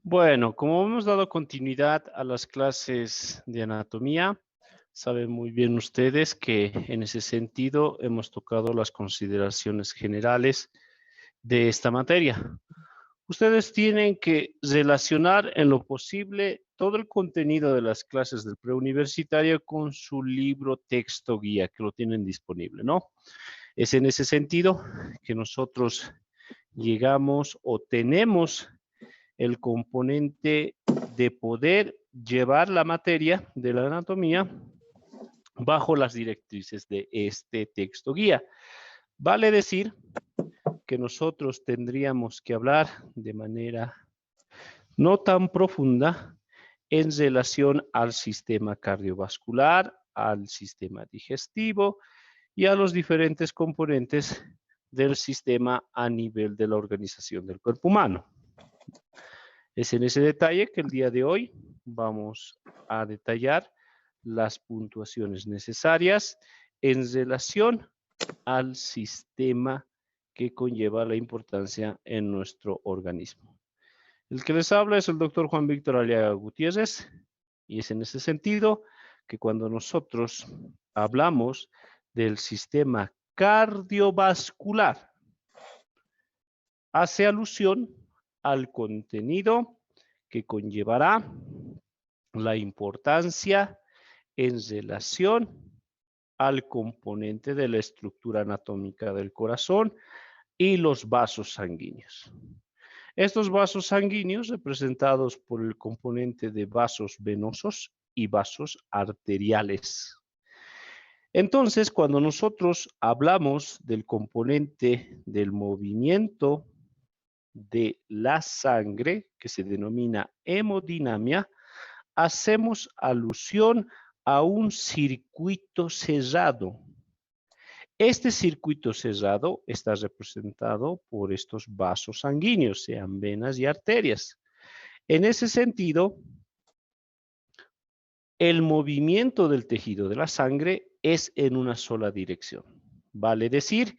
Bueno, como hemos dado continuidad a las clases de anatomía, saben muy bien ustedes que en ese sentido hemos tocado las consideraciones generales de esta materia. Ustedes tienen que relacionar en lo posible todo el contenido de las clases del preuniversitario con su libro texto guía que lo tienen disponible, ¿no? Es en ese sentido que nosotros llegamos o tenemos el componente de poder llevar la materia de la anatomía bajo las directrices de este texto guía. Vale decir que nosotros tendríamos que hablar de manera no tan profunda en relación al sistema cardiovascular, al sistema digestivo y a los diferentes componentes del sistema a nivel de la organización del cuerpo humano. Es en ese detalle que el día de hoy vamos a detallar las puntuaciones necesarias en relación al sistema que conlleva la importancia en nuestro organismo. El que les habla es el doctor Juan Víctor Aliaga Gutiérrez y es en ese sentido que cuando nosotros hablamos del sistema cardiovascular, hace alusión al contenido que conllevará la importancia en relación al componente de la estructura anatómica del corazón y los vasos sanguíneos. Estos vasos sanguíneos representados por el componente de vasos venosos y vasos arteriales. Entonces, cuando nosotros hablamos del componente del movimiento de la sangre, que se denomina hemodinamia, hacemos alusión a un circuito cerrado. Este circuito cerrado está representado por estos vasos sanguíneos, sean venas y arterias. En ese sentido, el movimiento del tejido de la sangre es en una sola dirección. Vale decir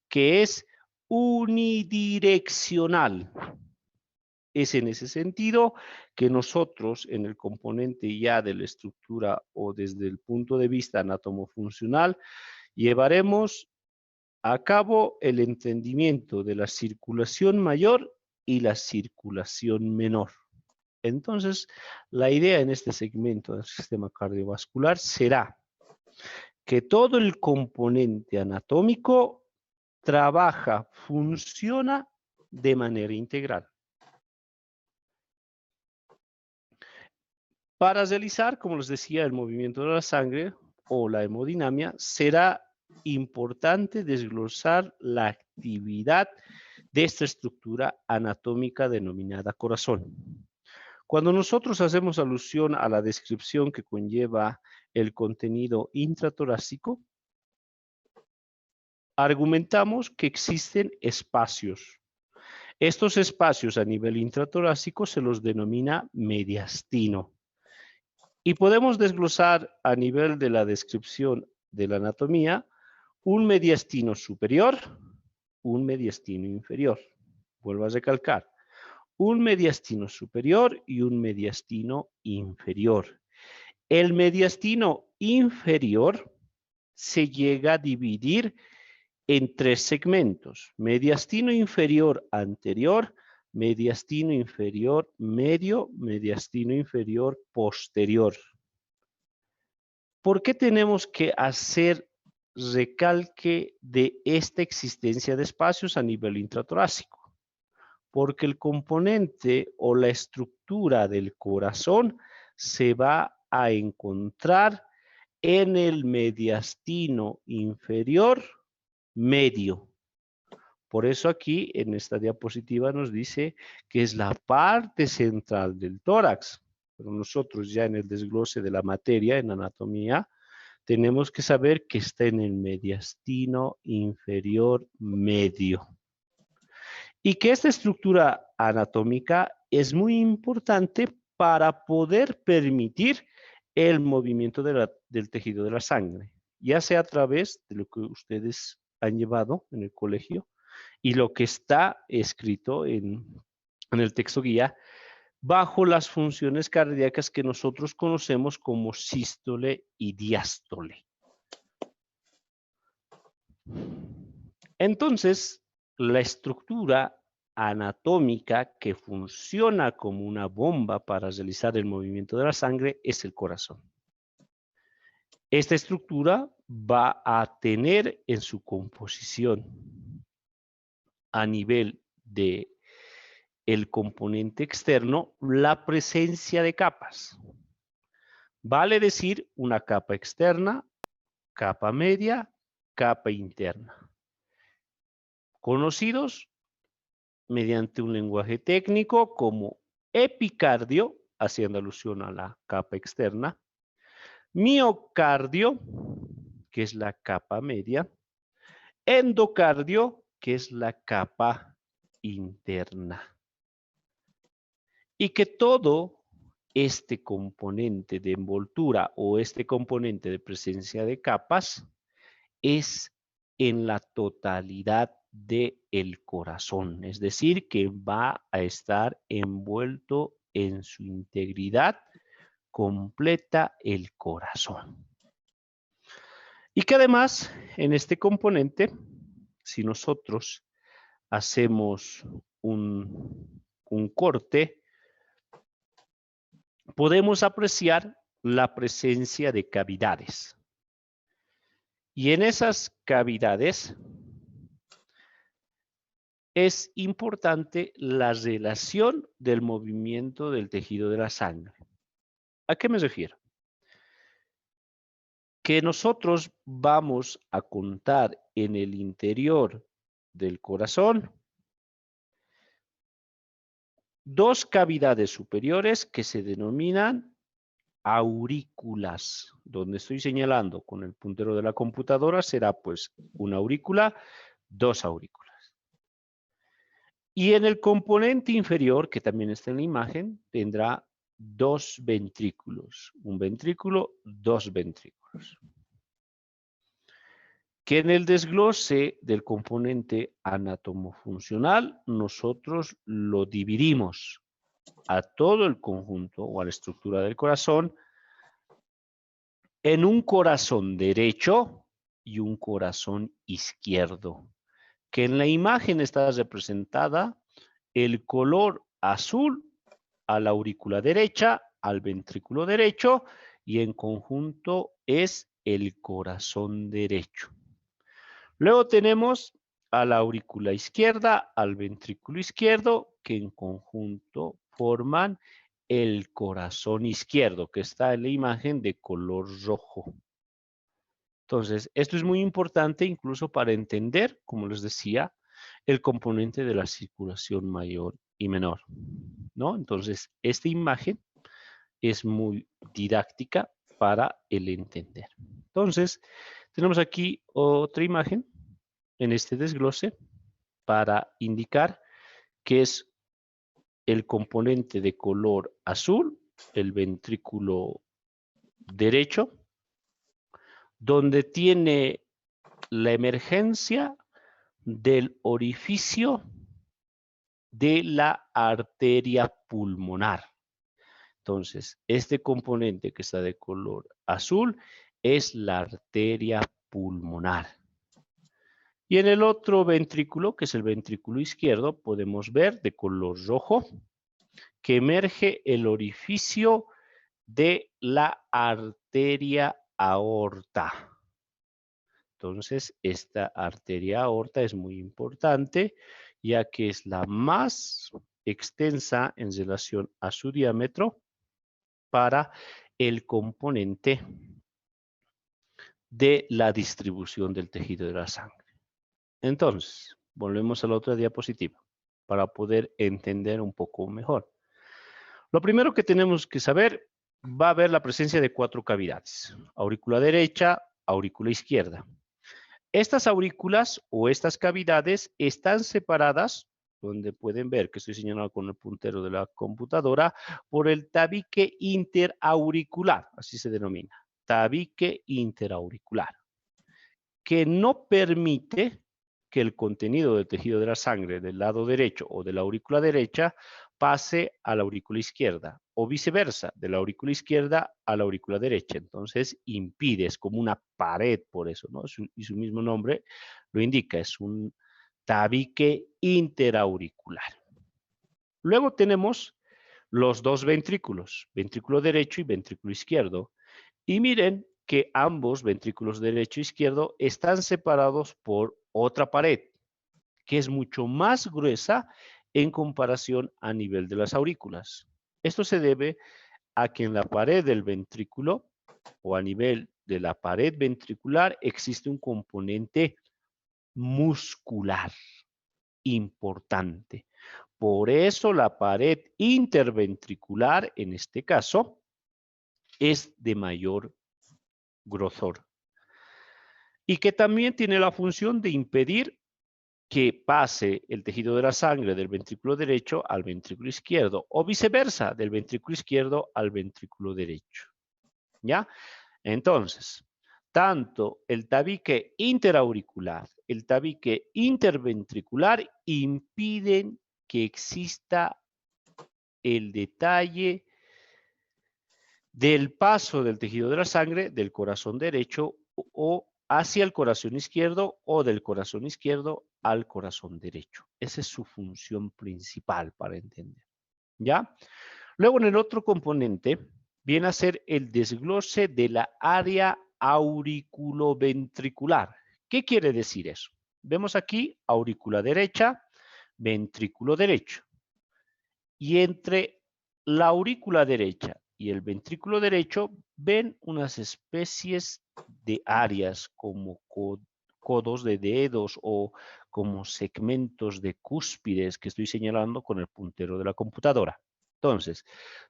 que es unidireccional. Es en ese sentido que nosotros en el componente ya de la estructura o desde el punto de vista anatomofuncional llevaremos a cabo el entendimiento de la circulación mayor y la circulación menor. Entonces, la idea en este segmento del sistema cardiovascular será que todo el componente anatómico trabaja, funciona de manera integral. Para realizar, como les decía, el movimiento de la sangre o la hemodinamia, será importante desglosar la actividad de esta estructura anatómica denominada corazón. Cuando nosotros hacemos alusión a la descripción que conlleva el contenido intratorácico, argumentamos que existen espacios. Estos espacios a nivel intratorácico se los denomina mediastino. Y podemos desglosar a nivel de la descripción de la anatomía un mediastino superior, un mediastino inferior. Vuelvo a recalcar, un mediastino superior y un mediastino inferior. El mediastino inferior se llega a dividir en tres segmentos: mediastino inferior anterior, mediastino inferior medio, mediastino inferior posterior. ¿Por qué tenemos que hacer recalque de esta existencia de espacios a nivel intratorácico? Porque el componente o la estructura del corazón se va a encontrar en el mediastino inferior medio. Por eso aquí en esta diapositiva nos dice que es la parte central del tórax. Pero nosotros ya en el desglose de la materia, en anatomía, tenemos que saber que está en el mediastino inferior medio. Y que esta estructura anatómica es muy importante para poder permitir el movimiento del tejido de la sangre, ya sea a través de lo que ustedes han llevado en el colegio y lo que está escrito en el texto guía, bajo las funciones cardíacas que nosotros conocemos como sístole y diástole. Entonces, la estructura anatómica que funciona como una bomba para realizar el movimiento de la sangre es el corazón. Esta estructura va a tener en su composición a nivel de el componente externo la presencia de capas. Vale decir una capa externa, capa media, capa interna. Conocidos mediante un lenguaje técnico como epicardio, haciendo alusión a la capa externa, miocardio, que es la capa media, endocardio, que es la capa interna. Y que todo este componente de envoltura o este componente de presencia de capas es en la totalidad del corazón, es decir, que va a estar envuelto en su integridad completa el corazón. Y que además, en este componente, si nosotros hacemos un corte, podemos apreciar la presencia de cavidades. Y en esas cavidades es importante la relación del movimiento del tejido de la sangre. ¿A qué me refiero? Que nosotros vamos a contar en el interior del corazón dos cavidades superiores que se denominan aurículas. Donde estoy señalando con el puntero de la computadora será pues una aurícula, dos aurículas. Y en el componente inferior, que también está en la imagen, tendrá dos ventrículos. Un ventrículo, dos ventrículos. Que en el desglose del componente anatomofuncional, nosotros lo dividimos a todo el conjunto o a la estructura del corazón en un corazón derecho y un corazón izquierdo. Que en la imagen está representada el color azul a la aurícula derecha, al ventrículo derecho, y en conjunto es el corazón derecho. Luego tenemos a la aurícula izquierda, al ventrículo izquierdo, que en conjunto forman el corazón izquierdo, que está en la imagen de color rojo. Entonces, esto es muy importante incluso para entender, como les decía, el componente de la circulación mayor y menor, ¿no? Entonces, esta imagen es muy didáctica para el entender. Entonces, tenemos aquí otra imagen en este desglose para indicar que es el componente de color azul, el ventrículo derecho, donde tiene la emergencia del orificio de la arteria pulmonar. Entonces, este componente que está de color azul es la arteria pulmonar. Y en el otro ventrículo, que es el ventrículo izquierdo, podemos ver de color rojo que emerge el orificio de la arteria aorta. Entonces, esta arteria aorta es muy importante, ya que es la más extensa en relación a su diámetro para el componente de la distribución del tejido de la sangre. Entonces, volvemos a la otra diapositiva para poder entender un poco mejor. Lo primero que tenemos que saber, va a haber la presencia de 4 cavidades: aurícula derecha, aurícula izquierda. Estas aurículas o estas cavidades están separadas, donde pueden ver que estoy señalando con el puntero de la computadora, por el tabique interauricular, así se denomina, tabique interauricular, que no permite que el contenido del tejido de la sangre del lado derecho o de la aurícula derecha pase a la aurícula izquierda o viceversa, de la aurícula izquierda a la aurícula derecha. Entonces impide, es como una pared por eso, ¿no? Y su mismo nombre lo indica, es un tabique interauricular. Luego tenemos los dos ventrículos, ventrículo derecho y ventrículo izquierdo. Y miren que ambos ventrículos derecho e izquierdo están separados por otra pared, que es mucho más gruesa en comparación a nivel de las aurículas. Esto se debe a que en la pared del ventrículo o a nivel de la pared ventricular existe un componente muscular importante. Por eso la pared interventricular, en este caso, es de mayor grosor y que también tiene la función de impedir que pase el tejido de la sangre del ventrículo derecho al ventrículo izquierdo o viceversa, del ventrículo izquierdo al ventrículo derecho. ¿Ya? Entonces, tanto el tabique interauricular, el tabique interventricular impiden que exista el detalle del paso del tejido de la sangre del corazón derecho o hacia el corazón izquierdo o del corazón izquierdo al corazón derecho. Esa es su función principal para entender. ¿Ya? Luego en el otro componente viene a ser el desglose de la área auriculoventricular. ¿Qué quiere decir eso? Vemos aquí aurícula derecha, ventrículo derecho. Y entre la aurícula derecha y el ventrículo derecho ven unas especies de áreas como codos de dedos o como segmentos de cúspides que estoy señalando con el puntero de la computadora. Entonces,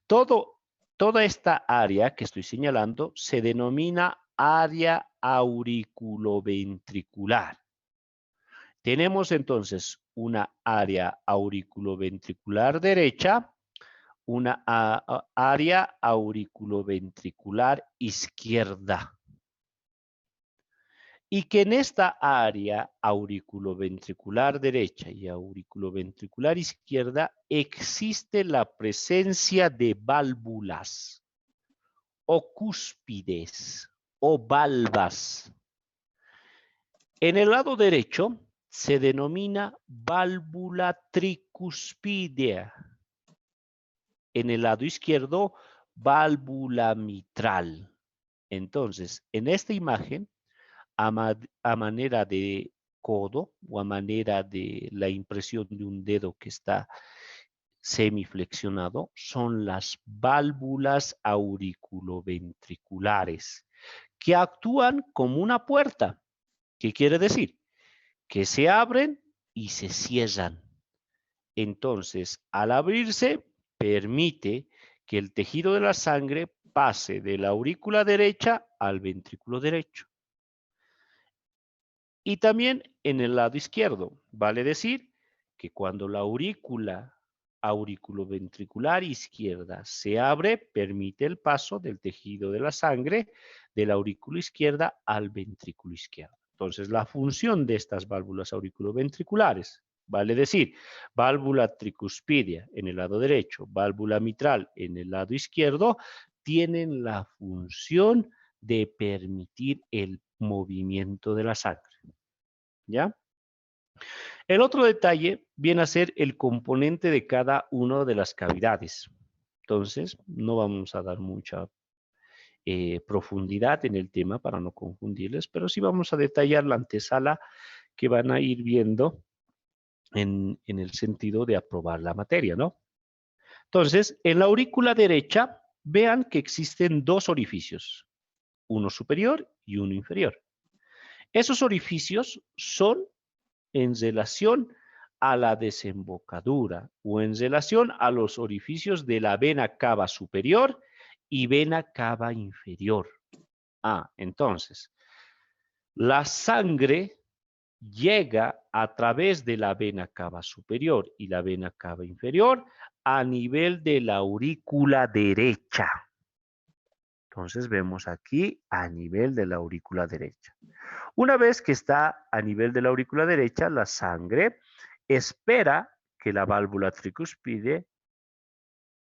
toda esta área que estoy señalando se denomina área auriculoventricular. Tenemos entonces una área auriculoventricular derecha, una área auriculoventricular izquierda. Y que en esta área auriculoventricular derecha y auriculoventricular izquierda existe la presencia de válvulas o cúspides o valvas. En el lado derecho se denomina válvula tricuspidea. En el lado izquierdo, válvula mitral. Entonces, en esta imagen, a manera de codo o a manera de la impresión de un dedo que está semiflexionado, son las válvulas auriculoventriculares que actúan como una puerta. ¿Qué quiere decir? Que se abren y se cierran. Entonces, al abrirse, permite que el tejido de la sangre pase de la aurícula derecha al ventrículo derecho. Y también en el lado izquierdo, vale decir que cuando la aurícula auriculoventricular izquierda se abre, permite el paso del tejido de la sangre de la aurícula izquierda al ventrículo izquierdo. Entonces, la función de estas válvulas auriculoventriculares, vale decir, válvula tricuspidia en el lado derecho, válvula mitral en el lado izquierdo, tienen la función de permitir el movimiento de la sangre. ¿Ya? El otro detalle viene a ser el componente de cada una de las cavidades. Entonces, no vamos a dar mucha profundidad en el tema para no confundirles, pero sí vamos a detallar la antesala que van a ir viendo en el sentido de aprobar la materia, ¿no? Entonces, en la aurícula derecha, vean que existen dos orificios, uno superior y uno inferior. Esos orificios son en relación a la desembocadura o en relación a los orificios de la vena cava superior y vena cava inferior. Entonces, la sangre llega a través de la vena cava superior y la vena cava inferior a nivel de la aurícula derecha. Entonces vemos aquí a nivel de la aurícula derecha. Una vez que está a nivel de la aurícula derecha, la sangre espera que la válvula tricuspide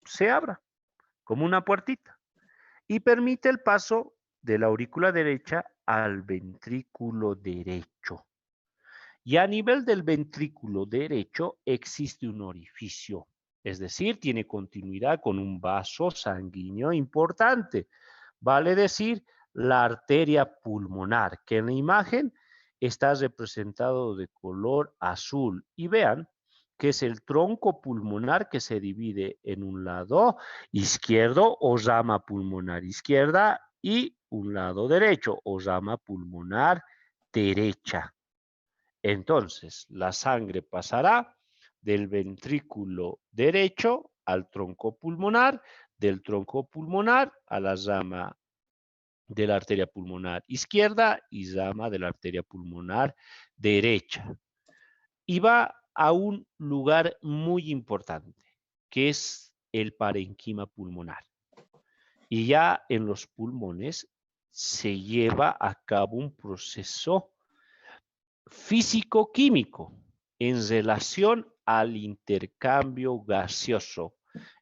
se abra como una puertita y permite el paso de la aurícula derecha al ventrículo derecho. Y a nivel del ventrículo derecho existe un orificio, es decir, tiene continuidad con un vaso sanguíneo importante. Vale decir, la arteria pulmonar, que en la imagen está representado de color azul. Y vean que es el tronco pulmonar que se divide en un lado izquierdo o rama pulmonar izquierda y un lado derecho o rama pulmonar derecha. Entonces, la sangre pasará del ventrículo derecho al tronco pulmonar, del tronco pulmonar a la rama de la arteria pulmonar izquierda y rama de la arteria pulmonar derecha. Y va a un lugar muy importante, que es el parenquima pulmonar. Y ya en los pulmones se lleva a cabo un proceso físico-químico en relación al intercambio gaseoso.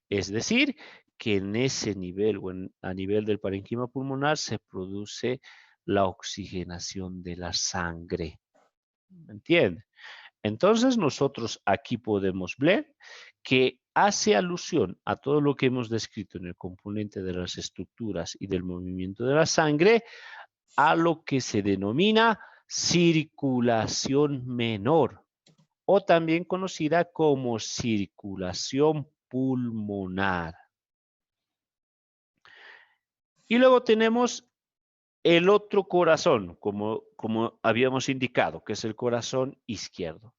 Es decir, que en ese nivel o a nivel del parenquima pulmonar se produce la oxigenación de la sangre. ¿Me entiende? Entonces nosotros aquí podemos ver que hace alusión a todo lo que hemos descrito en el componente de las estructuras y del movimiento de la sangre a lo que se denomina circulación menor o también conocida como circulación pulmonar. Y luego tenemos el otro corazón, como habíamos indicado, que es el corazón izquierdo.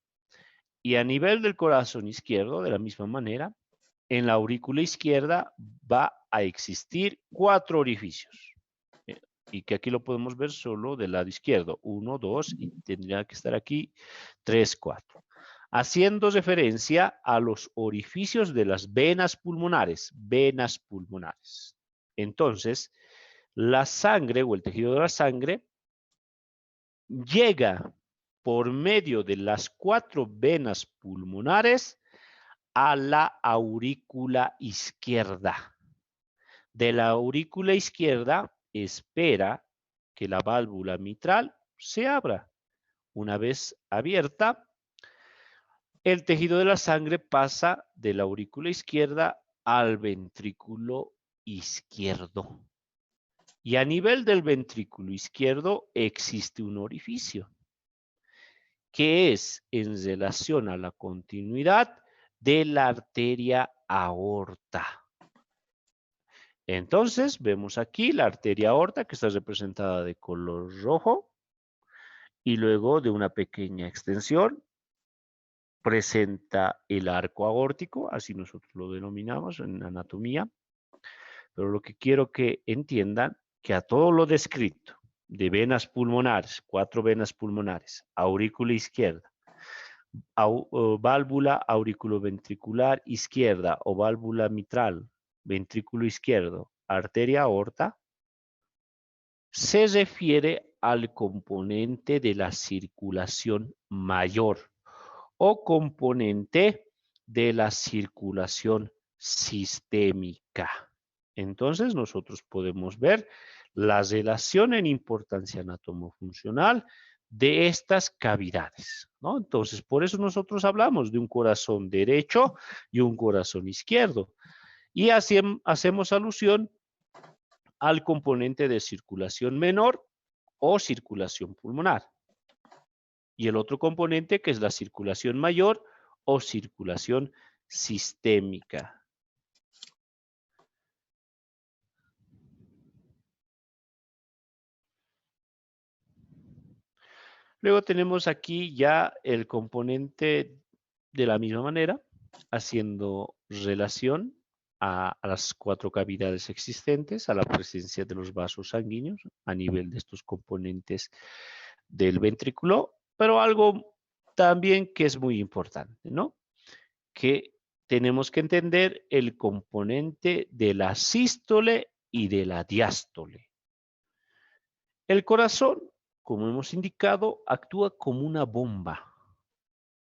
Y a nivel del corazón izquierdo, de la misma manera, en la aurícula izquierda va a existir 4 orificios. Y que aquí lo podemos ver solo del lado izquierdo. 1, 2, y tendría que estar aquí 3, 4. Haciendo referencia a los orificios de las venas pulmonares. Venas pulmonares. Entonces, la sangre o el tejido de la sangre llega por medio de las 4 venas pulmonares a la aurícula izquierda. De la aurícula izquierda espera que la válvula mitral se abra. Una vez abierta, el tejido de la sangre pasa de la aurícula izquierda al ventrículo izquierdo. Y a nivel del ventrículo izquierdo existe un orificio, que es en relación a la continuidad de la arteria aorta. Entonces, vemos aquí la arteria aorta que está representada de color rojo y luego de una pequeña extensión presenta el arco aórtico, así nosotros lo denominamos en anatomía. Pero lo que quiero que entiendan que a todo lo descrito de venas pulmonares, 4 venas pulmonares, aurícula izquierda, válvula auriculoventricular izquierda o válvula mitral, ventrículo izquierdo, arteria aorta, se refiere al componente de la circulación mayor o componente de la circulación sistémica. Entonces nosotros podemos ver la relación en importancia anatomofuncional de estas cavidades, ¿no? Entonces, por eso nosotros hablamos de un corazón derecho y un corazón izquierdo. Y así hacemos alusión al componente de circulación menor o circulación pulmonar. Y el otro componente que es la circulación mayor o circulación sistémica. Luego tenemos aquí ya el componente de la misma manera, haciendo relación a las 4 cavidades existentes, a la presencia de los vasos sanguíneos a nivel de estos componentes del ventrículo, pero algo también que es muy importante, ¿no? Que tenemos que entender el componente de la sístole y de la diástole. El corazón, como hemos indicado, actúa como una bomba.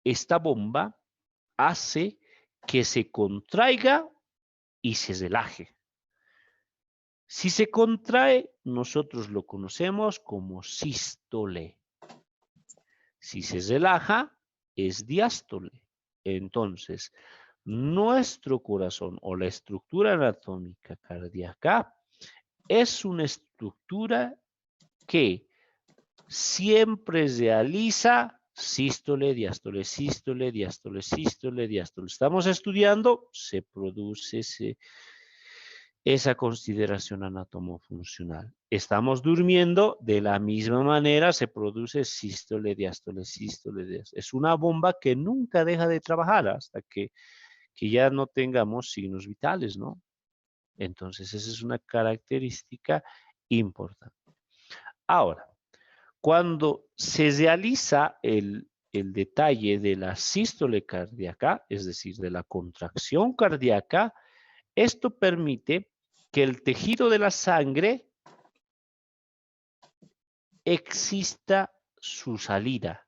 Esta bomba hace que se contraiga y se relaje. Si se contrae, nosotros lo conocemos como sístole. Si se relaja, es diástole. Entonces, nuestro corazón o la estructura anatómica cardíaca es una estructura que siempre realiza sístole, diástole, sístole, diástole, sístole, diástole. Estamos estudiando, se produce esa consideración anatomofuncional. Estamos durmiendo, de la misma manera se produce sístole, diástole, sístole, diástole. Es una bomba que nunca deja de trabajar hasta que ya no tengamos signos vitales, ¿no? Entonces, esa es una característica importante. Ahora, cuando se realiza el detalle de la sístole cardíaca, es decir, de la contracción cardíaca, esto permite que el tejido de la sangre exista su salida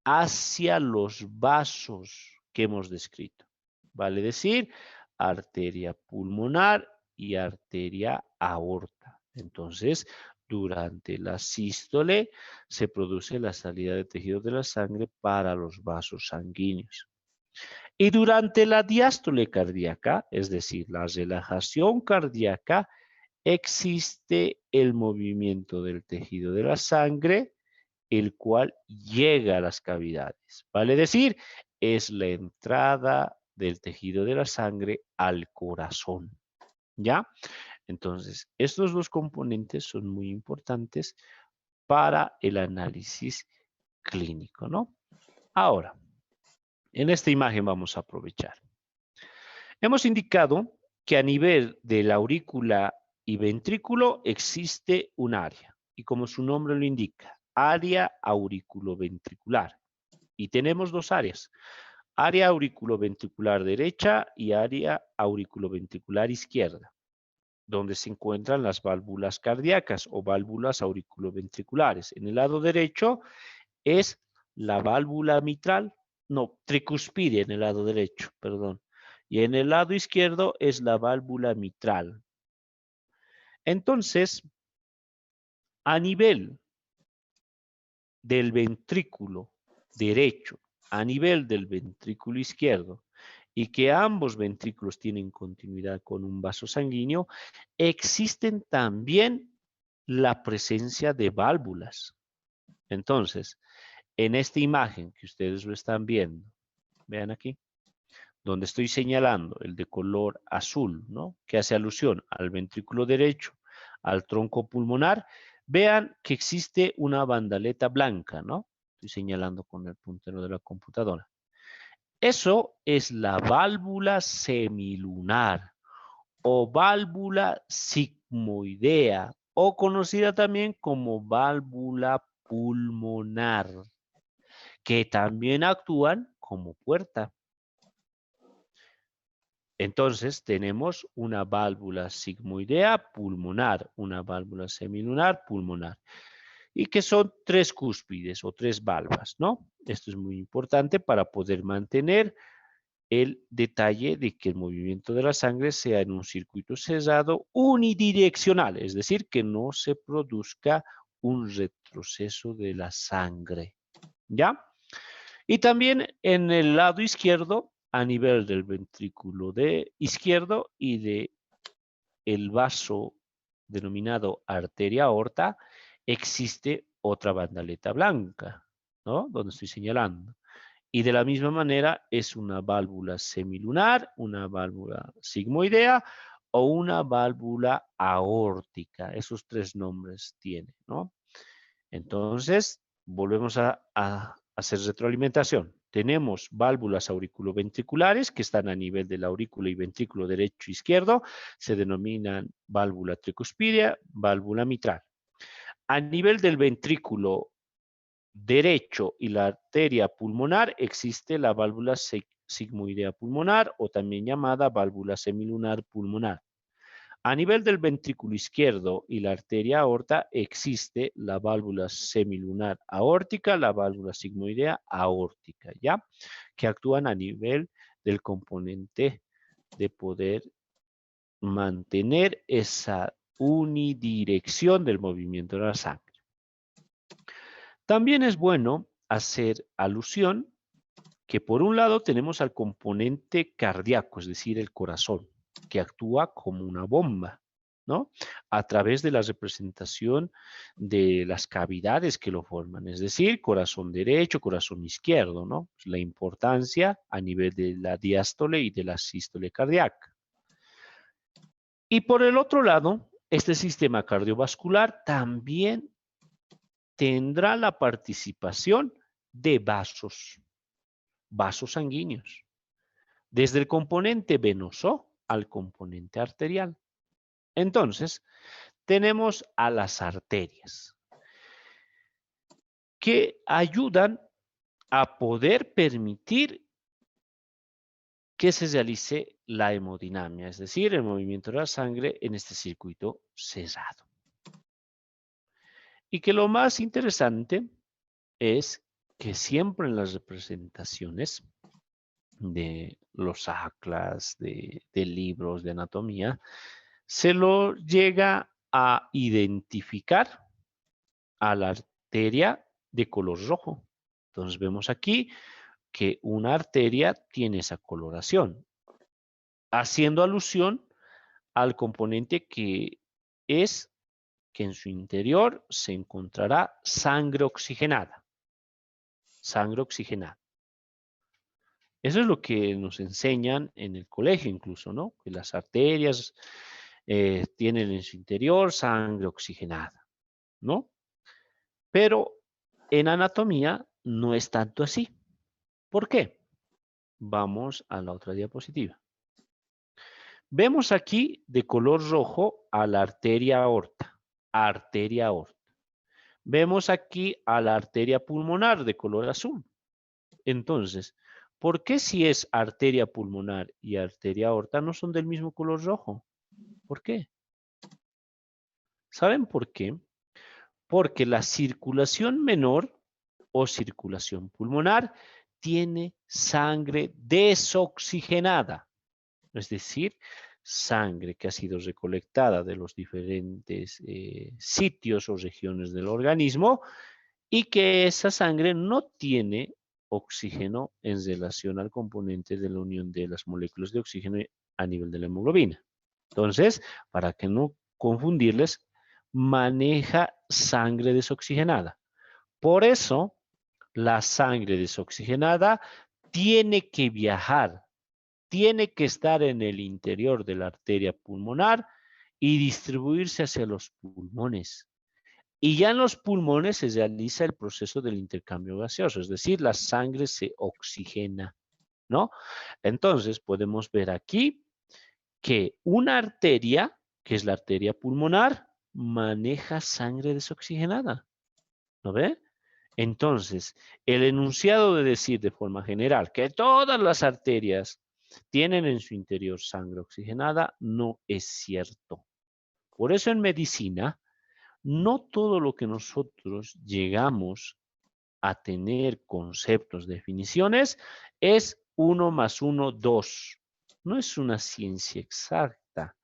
hacia los vasos que hemos descrito. Vale decir, arteria pulmonar y arteria aorta. Entonces, durante la sístole se produce la salida de tejido de la sangre para los vasos sanguíneos. Y durante la diástole cardíaca, es decir, la relajación cardíaca, existe el movimiento del tejido de la sangre, el cual llega a las cavidades. Vale decir, es la entrada del tejido de la sangre al corazón. ¿Ya? Entonces, estos dos componentes son muy importantes para el análisis clínico, ¿no? Ahora, en esta imagen vamos a aprovechar. Hemos indicado que a nivel de la aurícula y ventrículo existe un área, y como su nombre lo indica, área auriculoventricular. Y tenemos dos áreas, área auriculoventricular derecha y área auriculoventricular izquierda, donde se encuentran las válvulas cardíacas o válvulas auriculoventriculares. En el lado derecho es la válvula mitral, no, tricuspide en el lado derecho, perdón. Y en el lado izquierdo es la válvula mitral. Entonces, a nivel del ventrículo derecho, a nivel del ventrículo izquierdo, y que ambos ventrículos tienen continuidad con un vaso sanguíneo, existen también la presencia de válvulas. Entonces, en esta imagen que ustedes lo están viendo, vean aquí, donde estoy señalando el de color azul, ¿no? Que hace alusión al ventrículo derecho, al tronco pulmonar, vean que existe una bandaleta blanca, ¿no? Estoy señalando con el puntero de la computadora. Eso es la válvula semilunar o válvula sigmoidea o conocida también como válvula pulmonar, que también actúan como puerta. Entonces tenemos una válvula sigmoidea pulmonar, una válvula semilunar pulmonar, y que son tres cúspides o tres valvas, ¿no? Esto es muy importante para poder mantener el detalle de que el movimiento de la sangre sea en un circuito cerrado unidireccional, es decir, que no se produzca un retroceso de la sangre, ¿ya? Y también en el lado izquierdo, a nivel del ventrículo izquierdo y de el vaso denominado arteria aorta, existe otra bandaleta blanca, ¿no? Donde estoy señalando. Y de la misma manera es una válvula semilunar, una válvula sigmoidea o una válvula aórtica. Esos tres nombres tiene, ¿no? Entonces, volvemos a hacer retroalimentación. Tenemos válvulas auriculoventriculares que están a nivel del aurículo y ventrículo derecho e izquierdo. Se denominan válvula tricuspidea, válvula mitral. A nivel del ventrículo derecho y la arteria pulmonar existe la válvula sigmoidea pulmonar o también llamada válvula semilunar pulmonar. A nivel del ventrículo izquierdo y la arteria aorta existe la válvula semilunar aórtica, la válvula sigmoidea aórtica, ¿ya? Que actúan a nivel del componente de poder mantener esa unidirección del movimiento de la sangre. También es bueno hacer alusión que por un lado tenemos al componente cardíaco, es decir, el corazón, que actúa como una bomba, ¿no? A través de la representación de las cavidades que lo forman, es decir, corazón derecho, corazón izquierdo, ¿no? La importancia a nivel de la diástole y de la sístole cardíaca. Y por el otro lado, este sistema cardiovascular también tendrá la participación de vasos sanguíneos, desde el componente venoso al componente arterial. Entonces, tenemos a las arterias, que ayudan a poder permitir que se realice la hemodinamia, es decir, el movimiento de la sangre en este circuito cerrado. Y que lo más interesante es que siempre en las representaciones de los atlas, de libros de anatomía, se lo llega a identificar a la arteria de color rojo. Entonces vemos aquí que una arteria tiene esa coloración, haciendo alusión al componente que es que en su interior se encontrará sangre oxigenada. Sangre oxigenada. Eso es lo que nos enseñan en el colegio incluso, ¿no? Que las arterias tienen en su interior sangre oxigenada, ¿no? Pero en anatomía no es tanto así. ¿Por qué? Vamos a la otra diapositiva. Vemos aquí de color rojo a la arteria aorta. Arteria aorta. Vemos aquí a la arteria pulmonar de color azul. Entonces, ¿por qué si es arteria pulmonar y arteria aorta no son del mismo color rojo? ¿Por qué? ¿Saben por qué? Porque la circulación menor o circulación pulmonar tiene sangre desoxigenada, es decir, sangre que ha sido recolectada de los diferentes sitios o regiones del organismo y que esa sangre no tiene oxígeno en relación al componente de la unión de las moléculas de oxígeno a nivel de la hemoglobina. Entonces, para que no confundirles, maneja sangre desoxigenada. Por eso, la sangre desoxigenada tiene que viajar, tiene que estar en el interior de la arteria pulmonar y distribuirse hacia los pulmones. Y ya en los pulmones se realiza el proceso del intercambio gaseoso, es decir, la sangre se oxigena, ¿no? Entonces, podemos ver aquí que una arteria, que es la arteria pulmonar, maneja sangre desoxigenada, ¿no ve? Entonces, el enunciado de decir de forma general que todas las arterias tienen en su interior sangre oxigenada no es cierto. Por eso en medicina, no todo lo que nosotros llegamos a tener conceptos, definiciones, es 1 más 1, 2. No es una ciencia exacta,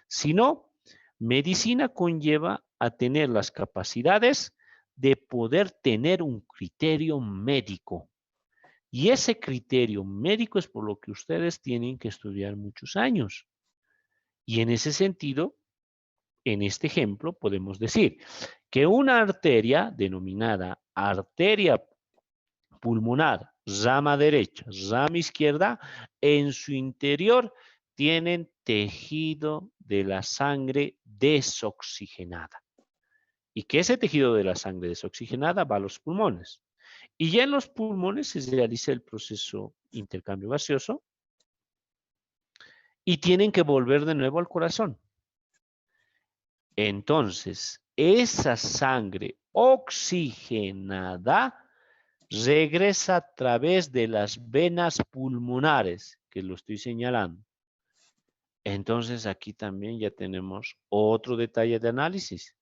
sino medicina conlleva a tener las capacidades de poder tener un criterio médico. Y ese criterio médico es por lo que ustedes tienen que estudiar muchos años. Y en ese sentido, en este ejemplo, podemos decir que una arteria denominada arteria pulmonar, rama derecha, rama izquierda, en su interior tienen tejido de la sangre desoxigenada. Y que ese tejido de la sangre desoxigenada va a los pulmones. Y ya en los pulmones se realiza el proceso intercambio gaseoso y tienen que volver de nuevo al corazón. Entonces, esa sangre oxigenada regresa a través de las venas pulmonares, que lo estoy señalando. Entonces, aquí también ya tenemos otro detalle de análisis,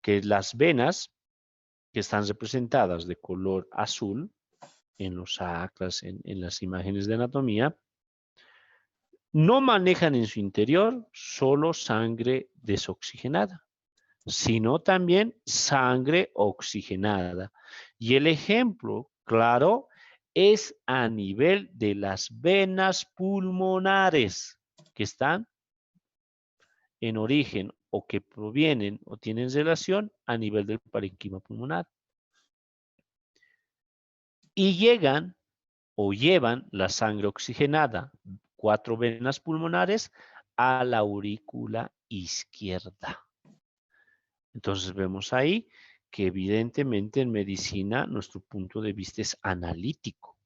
que las venas que están representadas de color azul en los atlas, en las imágenes de anatomía, no manejan en su interior solo sangre desoxigenada, sino también sangre oxigenada. Y el ejemplo, claro, es a nivel de las venas pulmonares que están en origen o que provienen o tienen relación a nivel del parenquima pulmonar. Y llegan o llevan la sangre oxigenada, 4 venas pulmonares, a la aurícula izquierda. Entonces vemos ahí que evidentemente en medicina nuestro punto de vista es analítico.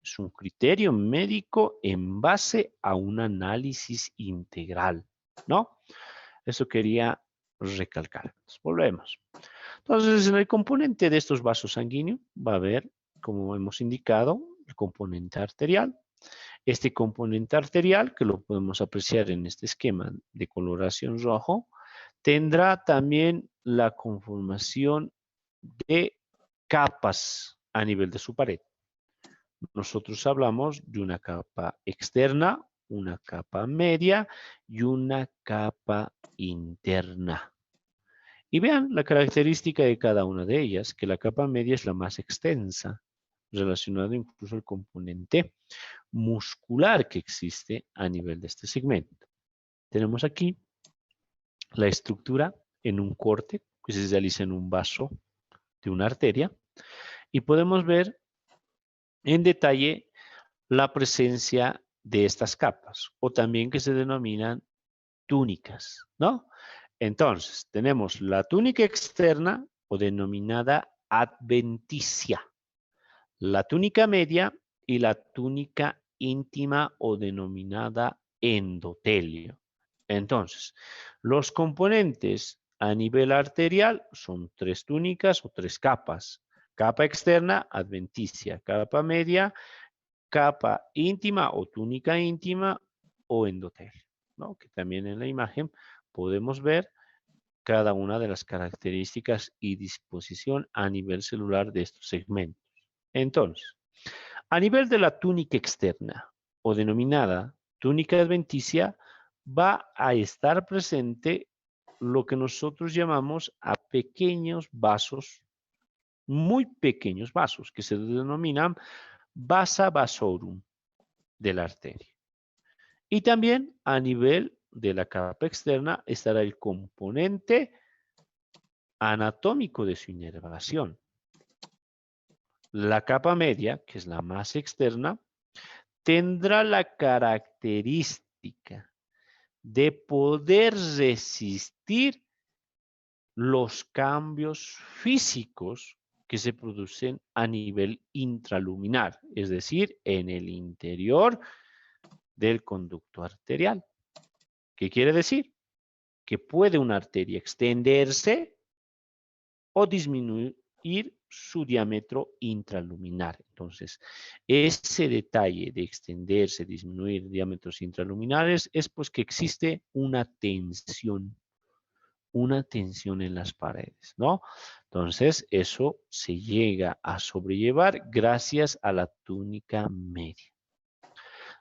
Es un criterio médico en base a un análisis integral, ¿no? Eso quería recalcar. Entonces, volvemos. Entonces, en el componente de estos vasos sanguíneos va a haber, como hemos indicado, el componente arterial. Este componente arterial, que lo podemos apreciar en este esquema de coloración rojo, tendrá también la conformación de capas a nivel de su pared. Nosotros hablamos de una capa externa, una capa media y una capa interna. Y vean la característica de cada una de ellas, que la capa media es la más extensa, relacionado incluso al componente muscular que existe a nivel de este segmento. Tenemos aquí la estructura en un corte que se realiza en un vaso de una arteria y podemos ver en detalle la presencia de estas capas o también que se denominan túnicas, ¿no? Entonces, tenemos la túnica externa o denominada adventicia, la túnica media y la túnica íntima o denominada endotelio. Entonces, los componentes a nivel arterial son 3 túnicas o 3 capas. Capa externa, adventicia. Capa media, capa íntima o túnica íntima o endotelio, ¿no? Que también en la imagen podemos ver cada una de las características y disposición a nivel celular de estos segmentos. Entonces, a nivel de la túnica externa o denominada túnica adventicia, va a estar presente lo que nosotros llamamos a pequeños vasos, muy pequeños vasos, que se denominan vasa vasorum de la arteria. Y también a nivel de la capa externa estará el componente anatómico de su inervación. La capa media, que es la más externa, tendrá la característica de poder resistir los cambios físicos que se producen a nivel intraluminar, es decir, en el interior del conducto arterial. ¿Qué quiere decir? Que puede una arteria extenderse o disminuir su diámetro intraluminar. Entonces, ese detalle de extenderse, disminuir diámetros intraluminares es pues que existe una tensión en las paredes, ¿no? Entonces, eso se llega a sobrellevar gracias a la túnica media.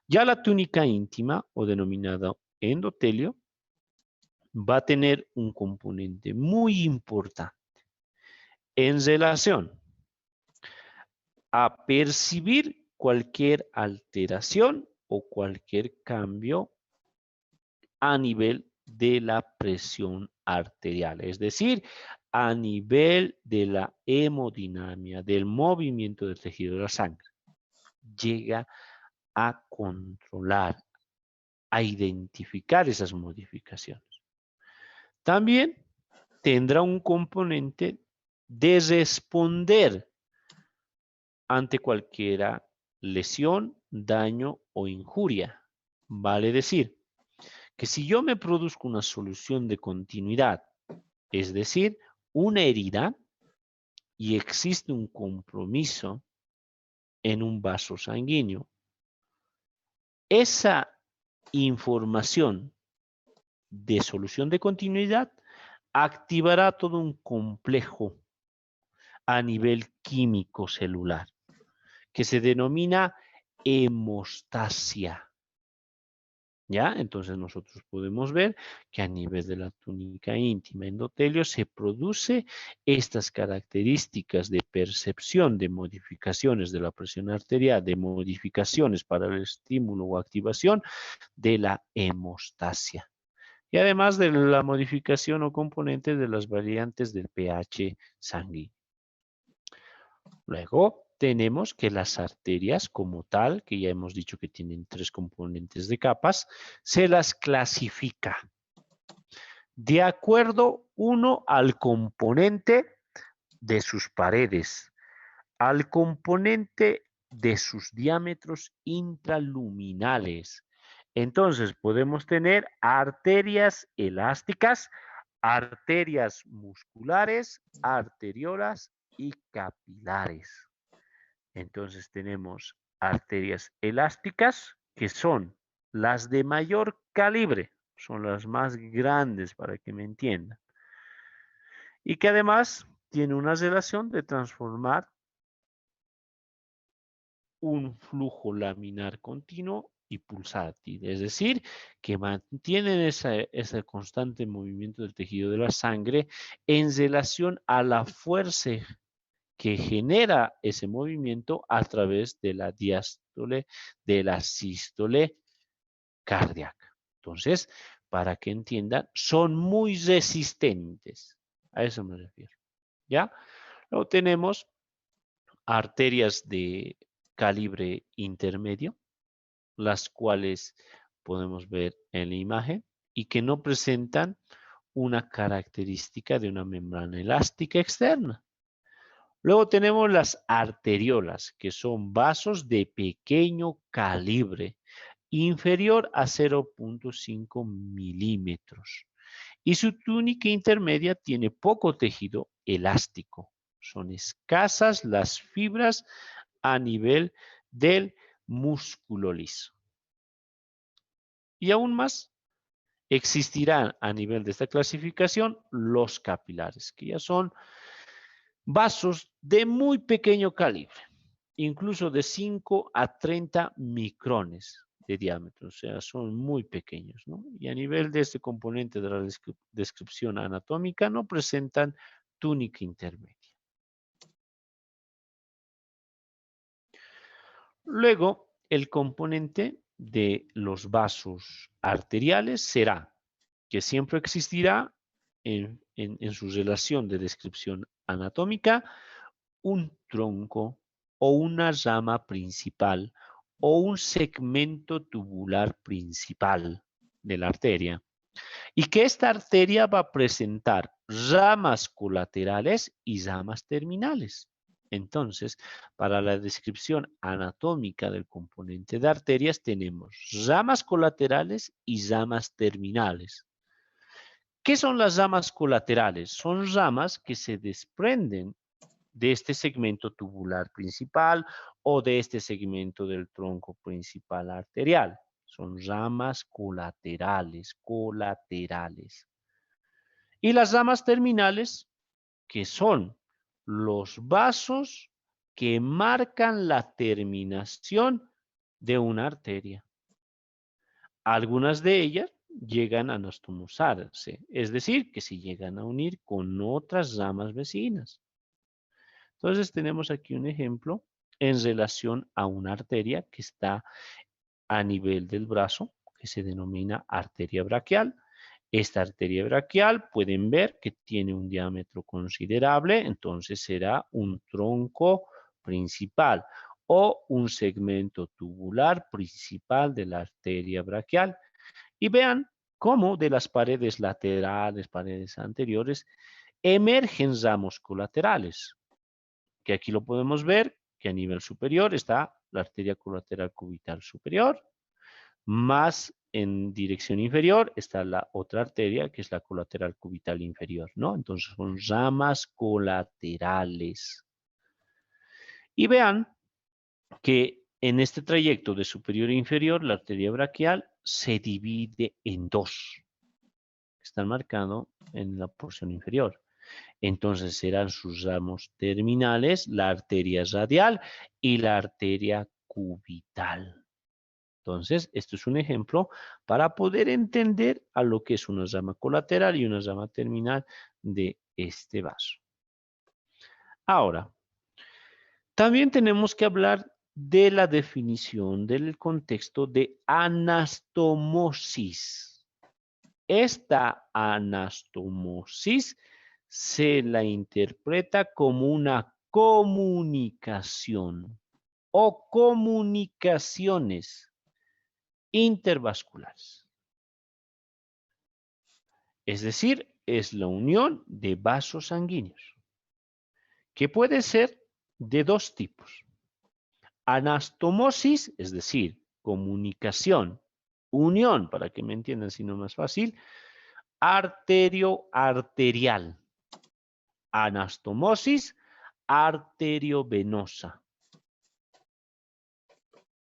Ya la túnica íntima, o denominada endotelio, va a tener un componente muy importante en relación a percibir cualquier alteración o cualquier cambio a nivel de la presión arterial, es decir, a nivel de la hemodinamia, del movimiento del tejido de la sangre. Llega a controlar, a identificar esas modificaciones. También tendrá un componente de responder ante cualquier lesión, daño o injuria. Vale decir que si yo me produzco una solución de continuidad, es decir, una herida, y existe un compromiso en un vaso sanguíneo, esa información de solución de continuidad activará todo un complejo a nivel químico celular que se denomina hemostasia. ¿Ya? Entonces nosotros podemos ver que a nivel de la túnica íntima endotelio se produce estas características de percepción de modificaciones de la presión arterial, de modificaciones para el estímulo o activación de la hemostasia. Y además de la modificación o componente de las variantes del pH sanguíneo. Luego tenemos que las arterias como tal, que ya hemos dicho que tienen 3 componentes de capas, se las clasifica de acuerdo uno al componente de sus paredes, al componente de sus diámetros intraluminales. Entonces podemos tener arterias elásticas, arterias musculares, arteriolas y capilares. Entonces tenemos arterias elásticas, que son las de mayor calibre, son las más grandes para que me entiendan. Y que además tiene una relación de transformar un flujo laminar continuo y pulsátil, es decir, que mantienen ese constante movimiento del tejido de la sangre en relación a la fuerza que genera ese movimiento a través de la diástole, de la sístole cardíaca. Entonces, para que entiendan, son muy resistentes. A eso me refiero. ¿Ya? Luego tenemos arterias de calibre intermedio, las cuales podemos ver en la imagen y que no presentan una característica de una membrana elástica externa. Luego tenemos las arteriolas, que son vasos de pequeño calibre, inferior a 0.5 milímetros. Y su túnica intermedia tiene poco tejido elástico. Son escasas las fibras a nivel del músculo liso. Y aún más, existirán a nivel de esta clasificación los capilares, que ya son vasos de muy pequeño calibre, incluso de 5 a 30 micrones de diámetro, o sea, son muy pequeños, ¿no? Y a nivel de este componente de la descripción anatómica no presentan túnica intermedia. Luego, el componente de los vasos arteriales será que siempre existirá en su relación de descripción anatómica un tronco o una rama principal o un segmento tubular principal de la arteria y que esta arteria va a presentar ramas colaterales y ramas terminales. Entonces, para la descripción anatómica del componente de arterias tenemos ramas colaterales y ramas terminales. ¿Qué son las ramas colaterales? Son ramas que se desprenden de este segmento tubular principal o de este segmento del tronco principal arterial. Son ramas colaterales. Y las ramas terminales, que son los vasos que marcan la terminación de una arteria. Algunas de ellas llegan a anastomosarse, es decir, que se llegan a unir con otras ramas vecinas. Entonces tenemos aquí un ejemplo en relación a una arteria que está a nivel del brazo, que se denomina arteria braquial. Esta arteria braquial pueden ver que tiene un diámetro considerable, entonces será un tronco principal o un segmento tubular principal de la arteria braquial. Y vean cómo de las paredes laterales, paredes anteriores, emergen ramos colaterales, que aquí lo podemos ver, que a nivel superior está la arteria colateral cubital superior, más en dirección inferior está la otra arteria, que es la colateral cubital inferior, ¿no? Entonces son ramas colaterales. Y vean que en este trayecto de superior e inferior, la arteria braquial se divide en dos. Están marcados en la porción inferior. Entonces serán sus ramos terminales, la arteria radial y la arteria cubital. Entonces, esto es un ejemplo para poder entender a lo que es una rama colateral y una rama terminal de este vaso. Ahora, también tenemos que hablar de la definición del contexto de anastomosis. Esta anastomosis se la interpreta como una comunicación o comunicaciones intervasculares. Es decir, es la unión de vasos sanguíneos, que puede ser de dos tipos. Anastomosis, es decir, comunicación, unión, para que me entiendan si no más fácil, arterio-arterial. Anastomosis arteriovenosa.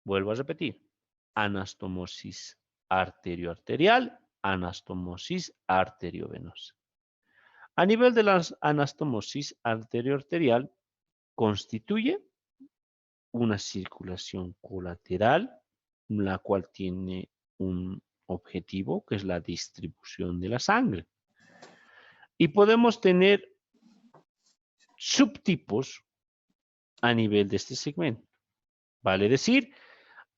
Vuelvo a repetir. Anastomosis arterioarterial, anastomosis arteriovenosa. A nivel de la anastomosis arterioarterial, constituye una circulación colateral, la cual tiene un objetivo, que es la distribución de la sangre. Y podemos tener subtipos a nivel de este segmento. Vale decir,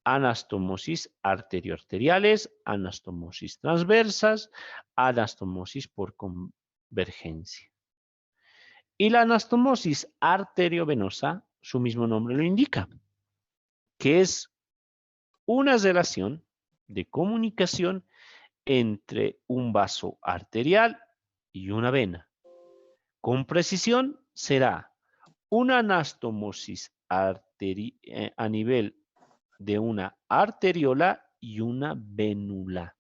anastomosis arterioarteriales, anastomosis transversas, anastomosis por convergencia. Y la anastomosis arteriovenosa, su mismo nombre lo indica, que es una relación de comunicación entre un vaso arterial y una vena. Con precisión será una anastomosis a nivel de una arteriola y una vénula,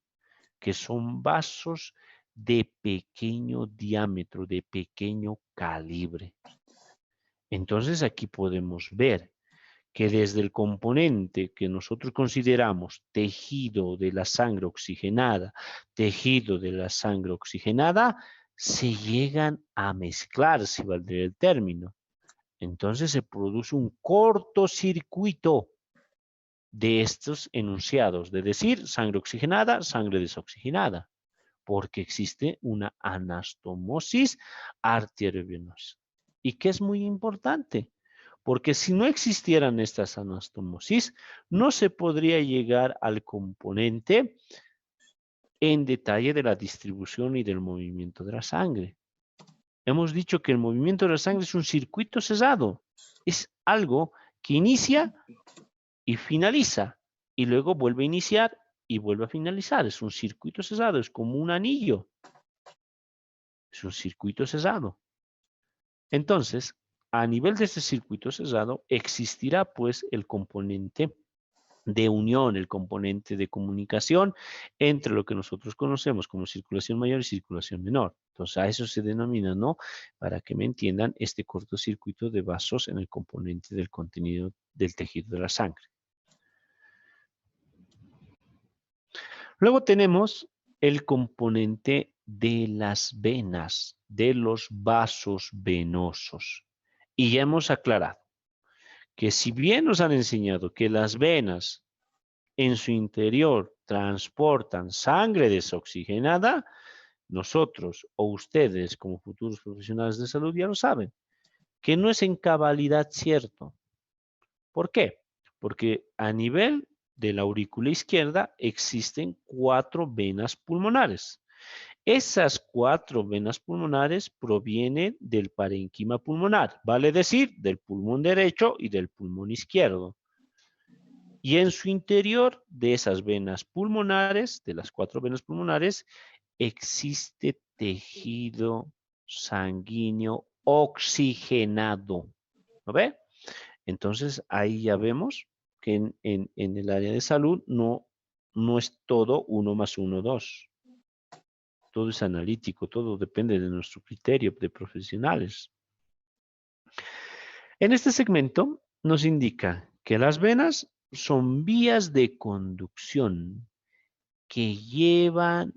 que son vasos de pequeño diámetro, de pequeño calibre. Entonces aquí podemos ver que desde el componente que nosotros consideramos tejido de la sangre oxigenada, se llegan a mezclar, si valdría el término. Entonces se produce un cortocircuito de estos enunciados, de decir sangre oxigenada, sangre desoxigenada, porque existe una anastomosis arteriovenosa. ¿Y qué es muy importante? Porque si no existieran estas anastomosis, no se podría llegar al componente en detalle de la distribución y del movimiento de la sangre. Hemos dicho que el movimiento de la sangre es un circuito cerrado. Es algo que inicia y finaliza, y luego vuelve a iniciar y vuelve a finalizar. Es un circuito cerrado, es como un anillo. Es un circuito cerrado. Entonces, a nivel de este circuito cerrado, existirá pues el componente de unión, el componente de comunicación entre lo que nosotros conocemos como circulación mayor y circulación menor. Entonces, a eso se denomina, ¿no? Para que me entiendan, este cortocircuito de vasos en el componente del contenido del tejido de la sangre. Luego tenemos el componente de las venas, de los vasos venosos. Y ya hemos aclarado que si bien nos han enseñado que las venas en su interior transportan sangre desoxigenada, nosotros o ustedes como futuros profesionales de salud ya lo saben, que no es en cabalidad cierto. ¿Por qué? Porque a nivel de la aurícula izquierda existen 4 venas pulmonares. Esas 4 venas pulmonares provienen del parénquima pulmonar, vale decir, del pulmón derecho y del pulmón izquierdo. Y en su interior de esas venas pulmonares, de las 4 venas pulmonares, existe tejido sanguíneo oxigenado. ¿Lo ve? Entonces, ahí ya vemos que en el área de salud no es todo 1 más 1, 2. Todo es analítico, todo depende de nuestro criterio de profesionales. En este segmento nos indica que las venas son vías de conducción que llevan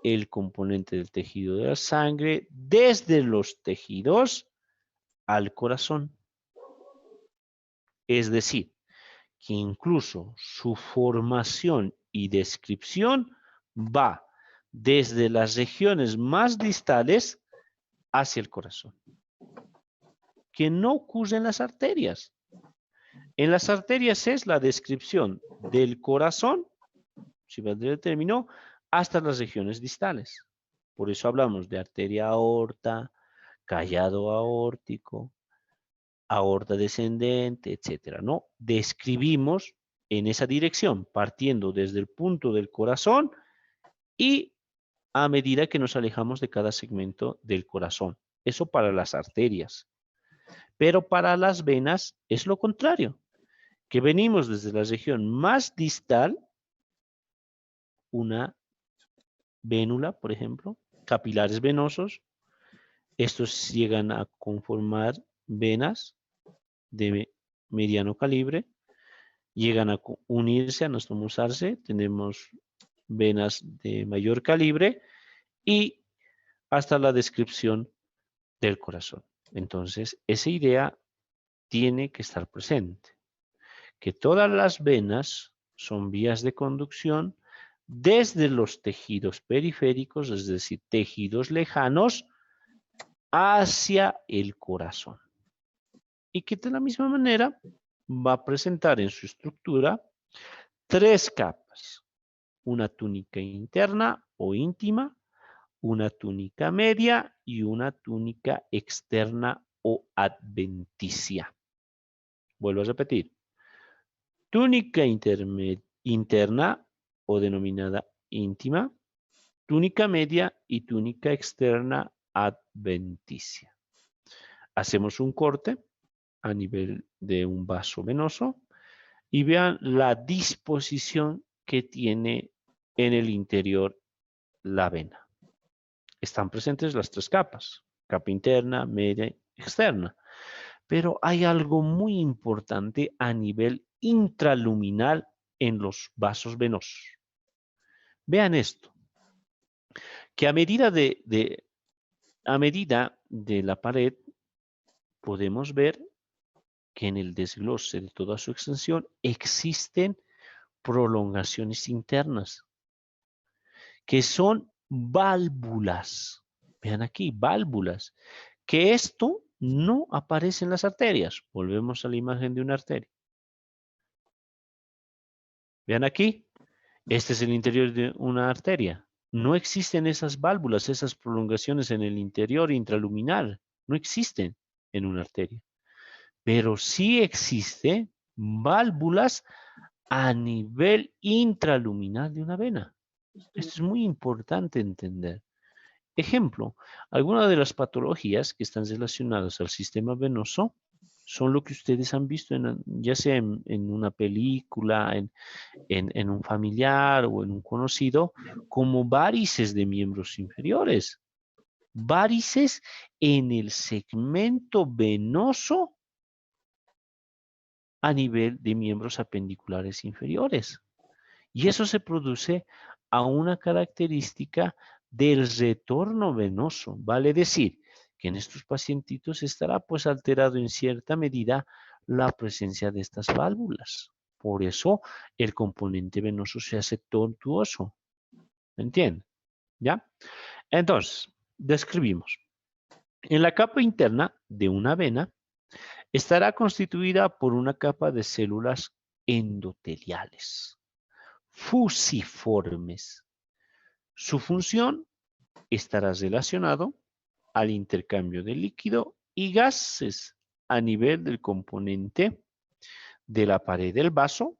el componente del tejido de la sangre desde los tejidos al corazón. Es decir, que incluso su formación y descripción va desde las regiones más distales hacia el corazón, que no ocurre en las arterias. En las arterias es la descripción del corazón, si valdría el término, hasta las regiones distales. Por eso hablamos de arteria aorta, callado aórtico, aorta descendente, etcétera, ¿no? Describimos en esa dirección, partiendo desde el punto del corazón y a medida que nos alejamos de cada segmento del corazón. Eso para las arterias. Pero para las venas es lo contrario, que venimos desde la región más distal, una vénula, por ejemplo, capilares venosos. Estos llegan a conformar venas de mediano calibre, llegan a unirse, a anastomosarse, tenemos venas de mayor calibre y hasta la descripción del corazón. Entonces, esa idea tiene que estar presente, que todas las venas son vías de conducción desde los tejidos periféricos, es decir, tejidos lejanos, hacia el corazón. Y que de la misma manera va a presentar en su estructura tres capas: una túnica interna o íntima, una túnica media y una túnica externa o adventicia. Vuelvo a repetir. Túnica interna o denominada íntima, túnica media y túnica externa adventicia. Hacemos un corte a nivel de un vaso venoso y vean la disposición que tiene en el interior la vena. Están presentes las tres capas, capa interna, media y externa. Pero hay algo muy importante a nivel intraluminal en los vasos venosos. Vean esto, que a medida de la pared podemos ver que en el desglose de toda su extensión existen prolongaciones internas, que son válvulas. Vean aquí, válvulas, que esto no aparece en las arterias. Volvemos a la imagen de una arteria. Vean aquí, este es el interior de una arteria. No existen esas válvulas, esas prolongaciones en el interior intraluminal. No existen en una arteria. Pero sí existen válvulas a nivel intraluminal de una vena. Esto es muy importante entender. Ejemplo, algunas de las patologías que están relacionadas al sistema venoso son lo que ustedes han visto, ya sea en una película, en un familiar o en un conocido, como varices de miembros inferiores. Varices en el segmento venoso a nivel de miembros apendiculares inferiores. Y eso se produce a una característica del retorno venoso. Vale decir que en estos pacientitos estará pues alterado en cierta medida la presencia de estas válvulas. Por eso el componente venoso se hace tortuoso. ¿Entienden? ¿Ya? Entonces, describimos. En la capa interna de una vena estará constituida por una capa de células endoteliales, fusiformes. Su función estará relacionado al intercambio de líquido y gases a nivel del componente de la pared del vaso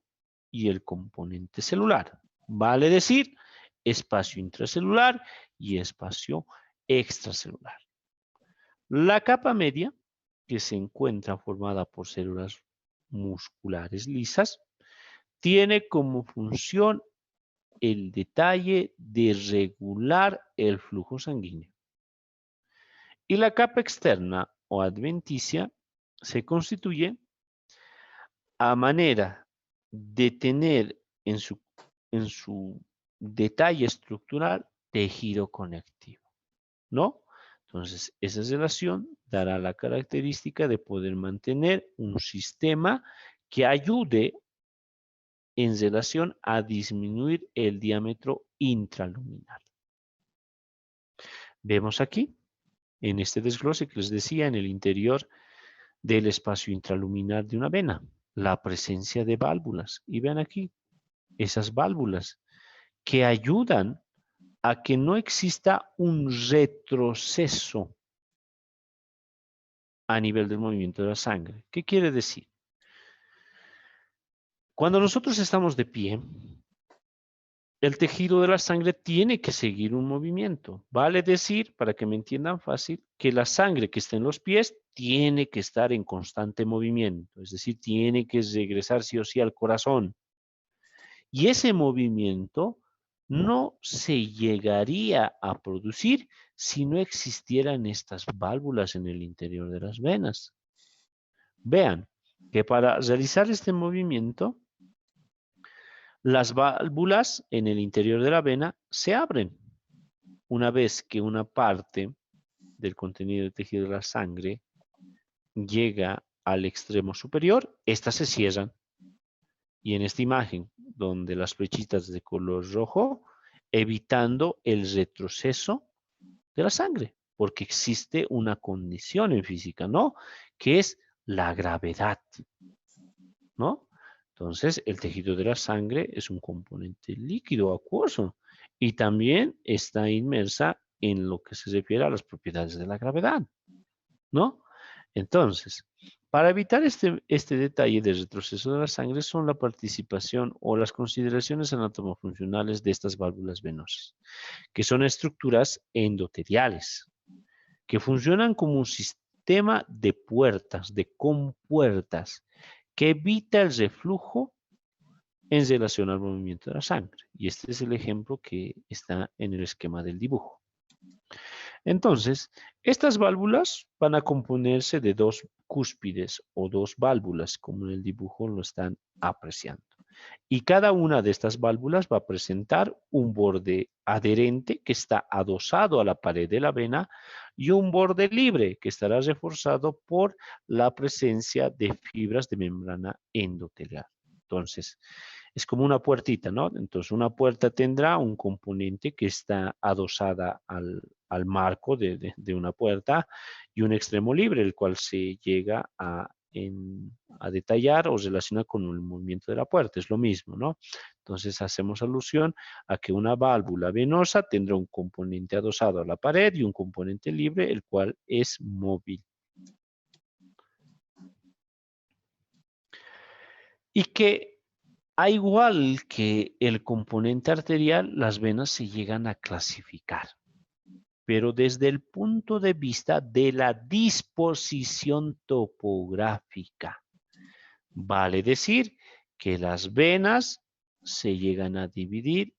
y el componente celular. Vale decir, espacio intracelular y espacio extracelular. La capa media, que se encuentra formada por células musculares lisas, tiene como función el detalle de regular el flujo sanguíneo. Y la capa externa o adventicia se constituye a manera de tener en su detalle estructural tejido conectivo, ¿no? Entonces, esa relación dará la característica de poder mantener un sistema que ayude en relación a disminuir el diámetro intraluminal. Vemos aquí, en este desglose que les decía, en el interior del espacio intraluminar de una vena, la presencia de válvulas. Y vean aquí, esas válvulas que ayudan a que no exista un retroceso a nivel del movimiento de la sangre. ¿Qué quiere decir? Cuando nosotros estamos de pie, el tejido de la sangre tiene que seguir un movimiento. Vale decir, para que me entiendan fácil, que la sangre que está en los pies tiene que estar en constante movimiento. Es decir, tiene que regresar sí o sí al corazón. Y ese movimiento no se llegaría a producir si no existieran estas válvulas en el interior de las venas. Vean que para realizar este movimiento, las válvulas en el interior de la vena se abren. Una vez que una parte del contenido del tejido de la sangre llega al extremo superior, estas se cierran. Y en esta imagen, donde las flechitas de color rojo, evitando el retroceso de la sangre, porque existe una condición en física, ¿no? Que es la gravedad, ¿no? Entonces, el tejido de la sangre es un componente líquido, acuoso, y también está inmersa en lo que se refiere a las propiedades de la gravedad, ¿no? Entonces, para evitar este detalle de retroceso de la sangre son la participación o las consideraciones anatomofuncionales de estas válvulas venosas, que son estructuras endoteliales, que funcionan como un sistema de puertas, de compuertas, que evita el reflujo en relación al movimiento de la sangre. Y este es el ejemplo que está en el esquema del dibujo. Entonces, estas válvulas van a componerse de dos cúspides o dos válvulas, como en el dibujo lo están apreciando. Y cada una de estas válvulas va a presentar un borde adherente que está adosado a la pared de la vena y un borde libre que estará reforzado por la presencia de fibras de membrana endotelial. Entonces, es como una puertita, ¿no? Entonces, una puerta tendrá un componente que está adosada al marco de una puerta y un extremo libre, el cual se llega a detallar o relacionar con el movimiento de la puerta. Es lo mismo, ¿no? Entonces, hacemos alusión a que una válvula venosa tendrá un componente adosado a la pared y un componente libre, el cual es móvil. Y que, al igual que el componente arterial, las venas se llegan a clasificar, pero desde el punto de vista de la disposición topográfica. Vale decir que las venas se llegan a dividir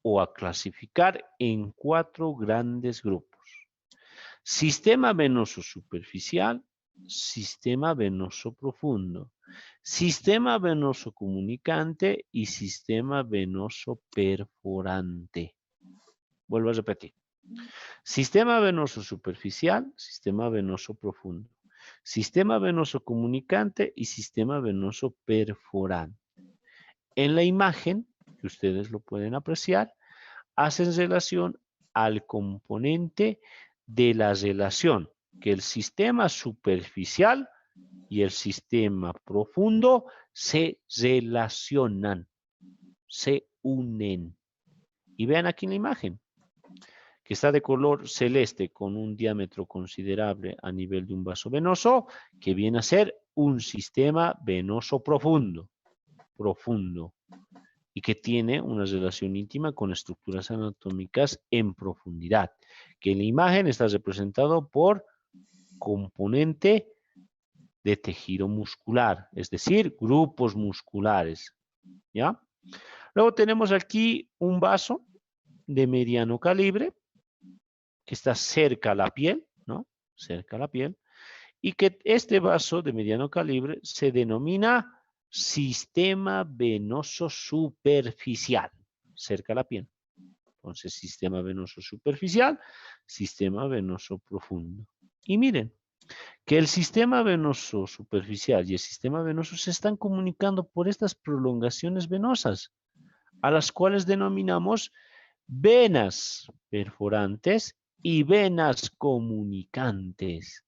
o a clasificar en 4 grandes grupos. Sistema venoso superficial, sistema venoso profundo, sistema venoso comunicante y sistema venoso perforante. Vuelvo a repetir. Sistema venoso superficial, sistema venoso profundo, sistema venoso comunicante y sistema venoso perforante. En la imagen, que ustedes lo pueden apreciar, hacen relación al componente de la relación que el sistema superficial y el sistema profundo se relacionan, se unen. Y vean aquí en la imagen, que está de color celeste con un diámetro considerable a nivel de un vaso venoso, que viene a ser un sistema venoso profundo, y que tiene una relación íntima con estructuras anatómicas en profundidad, que en la imagen está representado por componente de tejido muscular, es decir, grupos musculares, ¿ya? Luego tenemos aquí un vaso de mediano calibre, que está cerca a la piel, ¿no? Cerca a la piel, y que este vaso de mediano calibre se denomina sistema venoso superficial, cerca a la piel. Entonces, sistema venoso superficial, sistema venoso profundo. Y miren, que el sistema venoso superficial y el sistema venoso se están comunicando por estas prolongaciones venosas, a las cuales denominamos venas perforantes y venas comunicantes.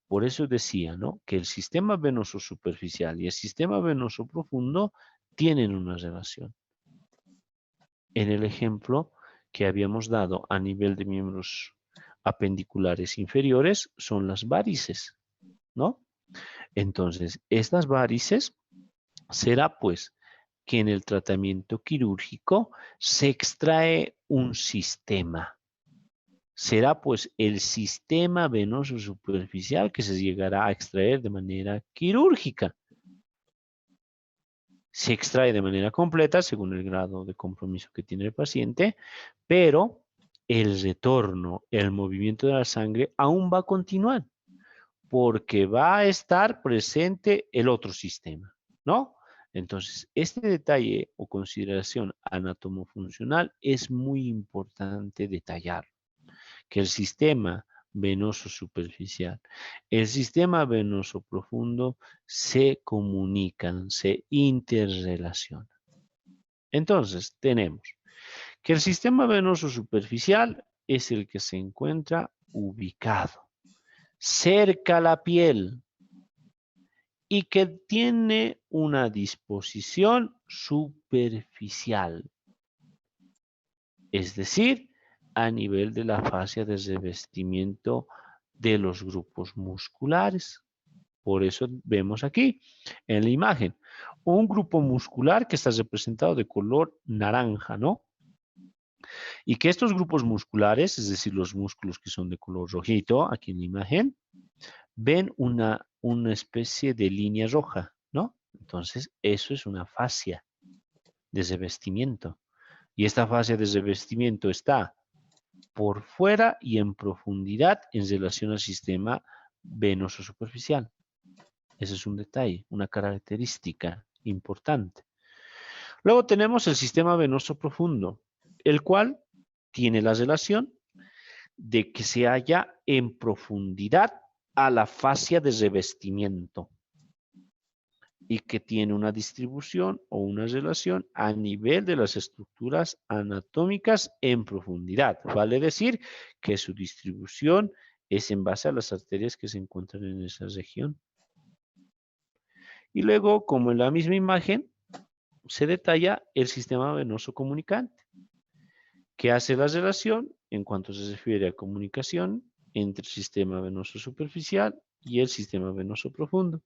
Por eso decía, ¿no?, que el sistema venoso superficial y el sistema venoso profundo tienen una relación. En el ejemplo que habíamos dado a nivel de miembros apendiculares inferiores son las varices, ¿no? Entonces, estas varices será pues que en el tratamiento quirúrgico se extrae un sistema. Será pues el sistema venoso superficial que se llegará a extraer de manera quirúrgica. Se extrae de manera completa según el grado de compromiso que tiene el paciente, pero el retorno, el movimiento de la sangre aún va a continuar porque va a estar presente el otro sistema, ¿no? Entonces, este detalle o consideración anatomofuncional es muy importante detallar, que el sistema venoso superficial, el sistema venoso profundo se comunican, se interrelacionan. Entonces, tenemos que el sistema venoso superficial es el que se encuentra ubicado cerca a la piel y que tiene una disposición superficial, es decir, a nivel de la fascia de revestimiento de los grupos musculares. Por eso vemos aquí en la imagen un grupo muscular que está representado de color naranja, ¿no? Y que estos grupos musculares, es decir, los músculos que son de color rojito, aquí en la imagen, ven una especie de línea roja, ¿no? Entonces, eso es una fascia de revestimiento. Y esta fascia de revestimiento está por fuera y en profundidad en relación al sistema venoso superficial. Ese es un detalle, una característica importante. Luego tenemos el sistema venoso profundo, el cual tiene la relación de que se halla en profundidad a la fascia de revestimiento y que tiene una distribución o una relación a nivel de las estructuras anatómicas en profundidad. Vale decir que su distribución es en base a las arterias que se encuentran en esa región. Y luego, como en la misma imagen, se detalla el sistema venoso comunicante, que hace la relación en cuanto se refiere a comunicación entre el sistema venoso superficial y el sistema venoso profundo.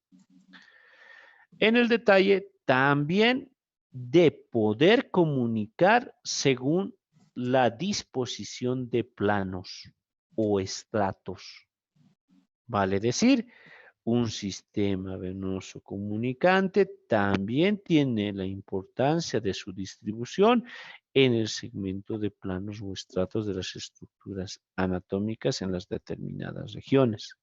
En el detalle también de poder comunicar según la disposición de planos o estratos. Vale decir, un sistema venoso comunicante también tiene la importancia de su distribución en el segmento de planos o estratos de las estructuras anatómicas en las determinadas regiones.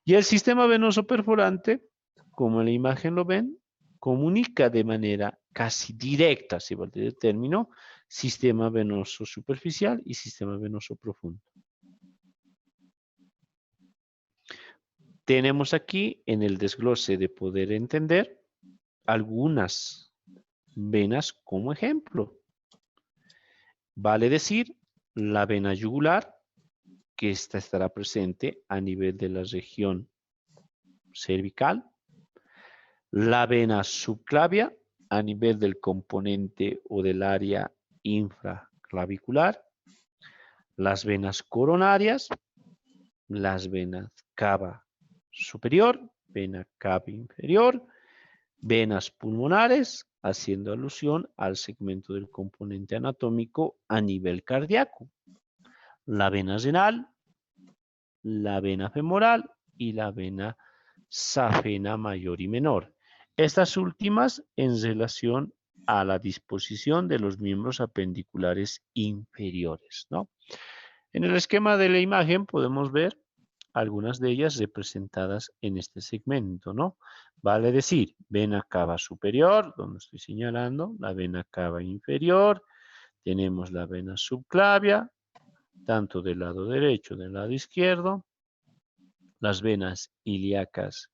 Y el sistema venoso perforante, como en la imagen lo ven, comunica de manera casi directa, si vale el término, sistema venoso superficial y sistema venoso profundo. Tenemos aquí en el desglose de poder entender algunas venas como ejemplo. Vale decir, la vena yugular, que esta estará presente a nivel de la región cervical. La vena subclavia a nivel del componente o del área infraclavicular. Las venas coronarias, las venas cava superior, vena cava inferior, venas pulmonares, haciendo alusión al segmento del componente anatómico a nivel cardíaco. La vena renal, la vena femoral y la vena safena mayor y menor. Estas últimas en relación a la disposición de los miembros apendiculares inferiores, ¿no? En el esquema de la imagen podemos ver algunas de ellas representadas en este segmento, ¿no? Vale decir, vena cava superior, donde estoy señalando, la vena cava inferior, tenemos la vena subclavia, tanto del lado derecho como del lado izquierdo, las venas ilíacas,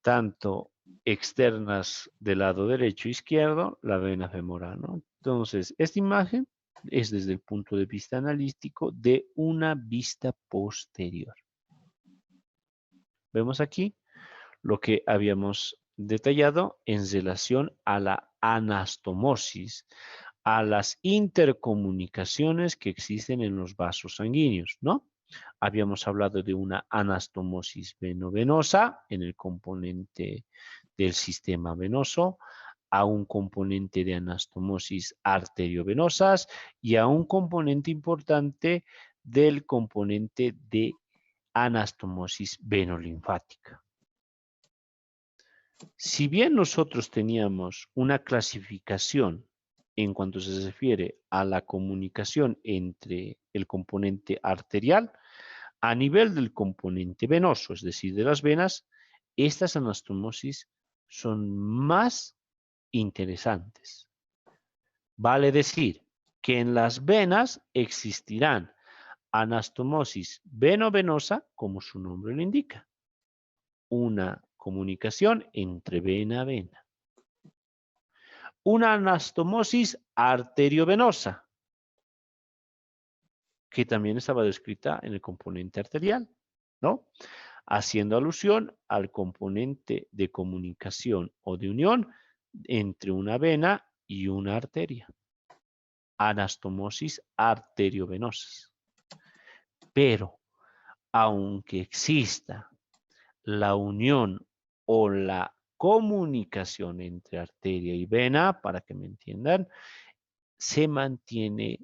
tanto externas del lado derecho e izquierdo, la vena femoral, ¿no? Entonces, esta imagen es desde el punto de vista analítico de una vista posterior. Vemos aquí lo que habíamos detallado en relación a la anastomosis, a las intercomunicaciones que existen en los vasos sanguíneos, ¿no? Habíamos hablado de una anastomosis venovenosa en el componente del sistema venoso, a un componente de anastomosis arteriovenosas y a un componente importante del componente de anastomosis venolinfática. Si bien nosotros teníamos una clasificación en cuanto se refiere a la comunicación entre el componente arterial, a nivel del componente venoso, es decir, de las venas, estas anastomosis son más interesantes. Vale decir que en las venas existirán anastomosis venovenosa, como su nombre lo indica, una comunicación entre vena a vena. Una anastomosis arteriovenosa, que también estaba descrita en el componente arterial, ¿no? Haciendo alusión al componente de comunicación o de unión entre una vena y una arteria. Anastomosis arteriovenosas. Pero, aunque exista la unión o la comunicación entre arteria y vena, para que me entiendan, se mantiene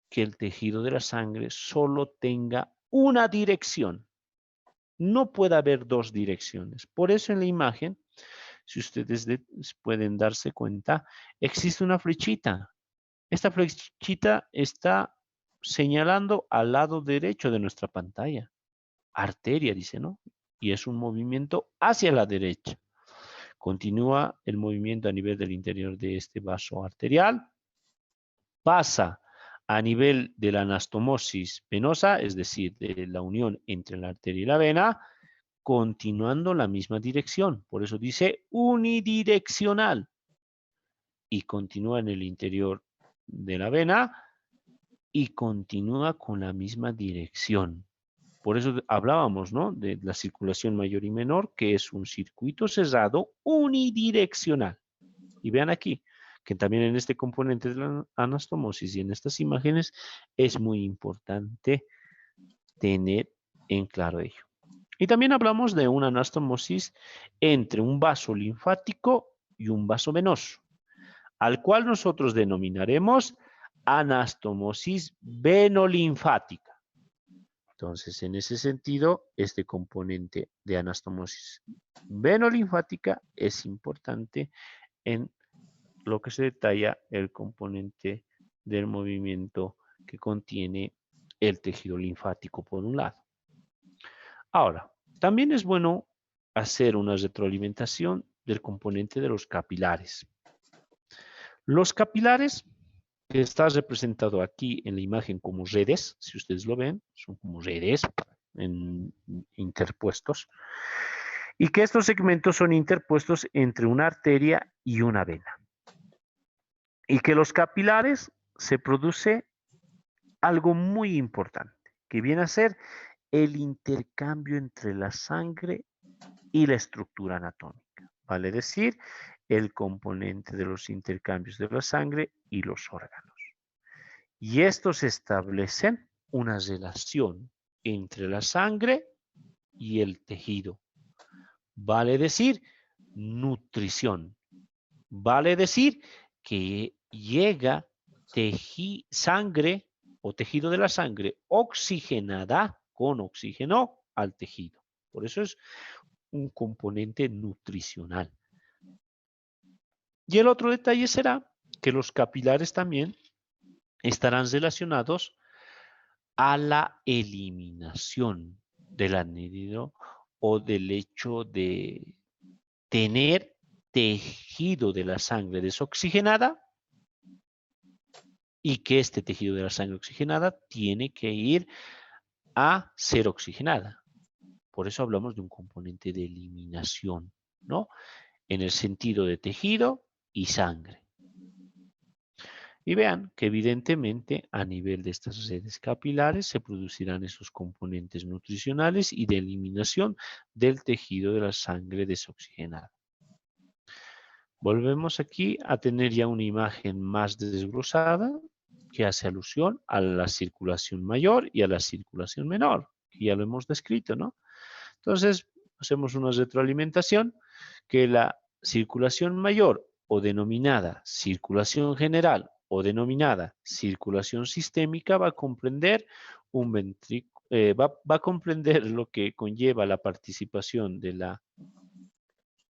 que el tejido de la sangre solo tenga una dirección. No puede haber dos direcciones. Por eso en la imagen, si ustedes pueden darse cuenta, existe una flechita. Esta flechita está señalando al lado derecho de nuestra pantalla. Arteria, dice, ¿no? Y es un movimiento hacia la derecha. Continúa el movimiento a nivel del interior de este vaso arterial. Pasa a nivel de la anastomosis venosa, es decir, de la unión entre la arteria y la vena, continuando la misma dirección. Por eso dice unidireccional. Y continúa en el interior de la vena y continúa con la misma dirección. Por eso hablábamos, ¿no?, de la circulación mayor y menor, que es un circuito cerrado unidireccional. Y vean aquí, que también en este componente de la anastomosis y en estas imágenes es muy importante tener en claro ello. Y también hablamos de una anastomosis entre un vaso linfático y un vaso venoso, al cual nosotros denominaremos anastomosis venolinfática. Entonces, en ese sentido, este componente de anastomosis venolinfática es importante en lo que se detalla el componente del movimiento que contiene el tejido linfático por un lado. Ahora, también es bueno hacer una retroalimentación del componente de los capilares. Los capilares, que está representado aquí en la imagen como redes, si ustedes lo ven, son como redes interpuestos, y que estos segmentos son interpuestos entre una arteria y una vena. Y que los capilares se produce algo muy importante, que viene a ser el intercambio entre la sangre y la estructura anatómica. Vale decir, el componente de los intercambios de la sangre y los órganos. Y estos establecen una relación entre la sangre y el tejido. Vale decir, nutrición. Vale decir que llega sangre o tejido de la sangre oxigenada con oxígeno al tejido. Por eso es un componente nutricional. Y el otro detalle será que los capilares también estarán relacionados a la eliminación del anhídrido o del hecho de tener tejido de la sangre desoxigenada y que este tejido de la sangre oxigenada tiene que ir a ser oxigenada. Por eso hablamos de un componente de eliminación, ¿no? En el sentido de tejido y sangre. Y vean que evidentemente a nivel de estas redes capilares se producirán esos componentes nutricionales y de eliminación del tejido de la sangre desoxigenada. Volvemos aquí a tener ya una imagen más desglosada que hace alusión a la circulación mayor y a la circulación menor, que ya lo hemos descrito, ¿no? Entonces, hacemos una retroalimentación que la circulación mayor o denominada circulación general o denominada circulación sistémica va a comprender va a comprender lo que conlleva la participación de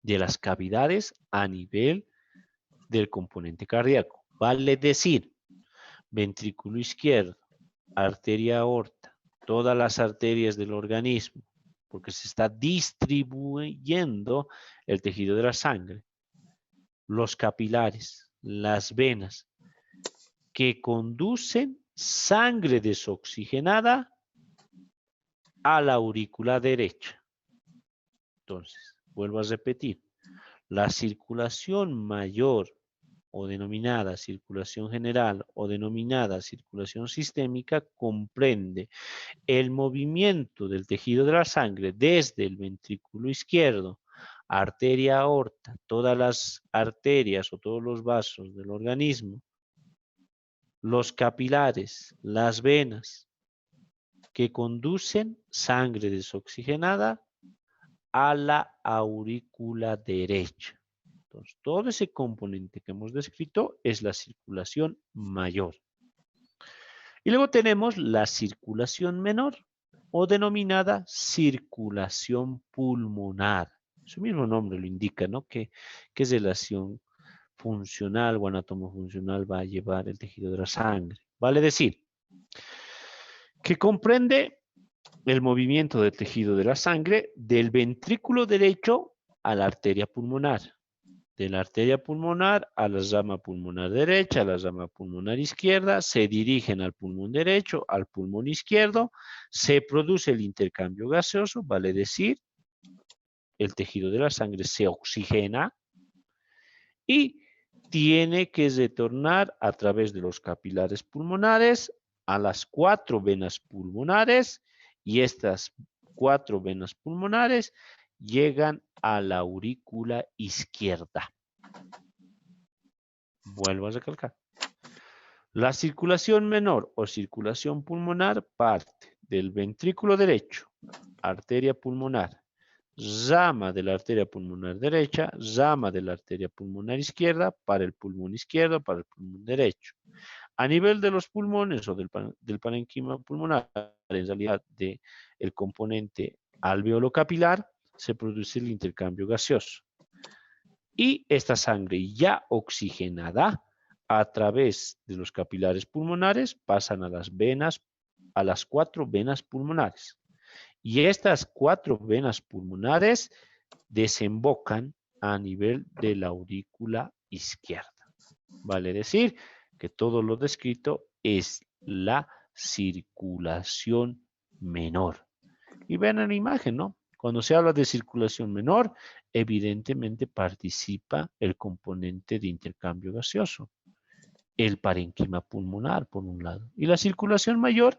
las cavidades a nivel del componente cardíaco. Vale decir, ventrículo izquierdo, arteria aorta, todas las arterias del organismo, porque se está distribuyendo el tejido de la sangre, los capilares, las venas, que conducen sangre desoxigenada a la aurícula derecha. Entonces, vuelvo a repetir, la circulación mayor o denominada circulación general o denominada circulación sistémica comprende el movimiento del tejido de la sangre desde el ventrículo izquierdo, arteria aorta, todas las arterias o todos los vasos del organismo, los capilares, las venas, que conducen sangre desoxigenada a la aurícula derecha. Entonces, todo ese componente que hemos descrito es la circulación mayor. Y luego tenemos la circulación menor o denominada circulación pulmonar. Su mismo nombre lo indica, ¿no? ¿Qué relación funcional o anatomofuncional va a llevar el tejido de la sangre? Vale decir, que comprende el movimiento del tejido de la sangre del ventrículo derecho a la arteria pulmonar, de la arteria pulmonar a la rama pulmonar derecha, a la rama pulmonar izquierda, se dirigen al pulmón derecho, al pulmón izquierdo, se produce el intercambio gaseoso, vale decir, el tejido de la sangre se oxigena y tiene que retornar a través de los capilares pulmonares a las 4 venas pulmonares y estas 4 venas pulmonares llegan a la aurícula izquierda. Vuelvo a recalcar. La circulación menor o circulación pulmonar parte del ventrículo derecho, arteria pulmonar, rama de la arteria pulmonar derecha, rama de la arteria pulmonar izquierda, para el pulmón izquierdo, para el pulmón derecho. A nivel de los pulmones o del parénquima pulmonar, en realidad del componente alveolo capilar, se produce el intercambio gaseoso. Y esta sangre ya oxigenada a través de los capilares pulmonares pasan a las venas, a las 4 venas pulmonares. Y estas 4 venas pulmonares desembocan a nivel de la aurícula izquierda. Vale decir que todo lo descrito es la circulación menor. Y ven en la imagen, ¿no? Cuando se habla de circulación menor, evidentemente participa el componente de intercambio gaseoso, el parénquima pulmonar, por un lado, y la circulación mayor,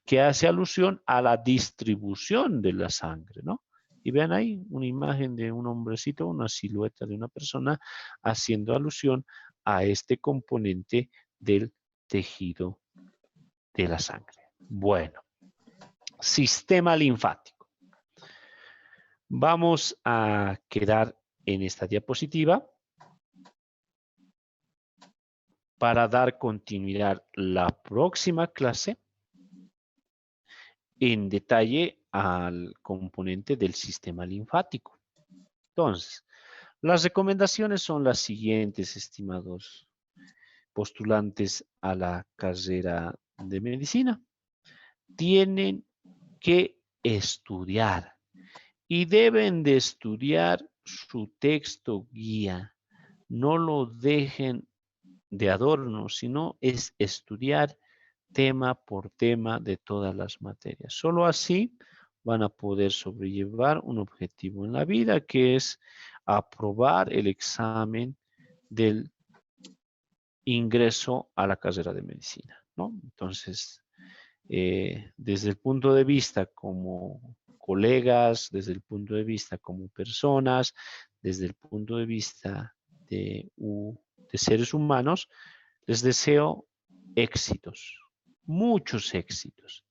que hace alusión a la distribución de la sangre, ¿no? Y vean ahí una imagen de un hombrecito, una silueta de una persona haciendo alusión a este componente del tejido de la sangre. Bueno, sistema linfático. Vamos a quedar en esta diapositiva para dar continuidad la próxima clase en detalle al componente del sistema linfático. Entonces, las recomendaciones son las siguientes, estimados postulantes a la carrera de medicina. Tienen que estudiar y deben de estudiar su texto guía. No lo dejen de adorno, sino es estudiar tema por tema de todas las materias. Solo así van a poder sobrellevar un objetivo en la vida, que es aprobar el examen del ingreso a la carrera de medicina, ¿no? Entonces, desde el punto de vista como colegas, desde el punto de vista como personas, desde el punto de vista de seres humanos, les deseo éxitos, muchos éxitos,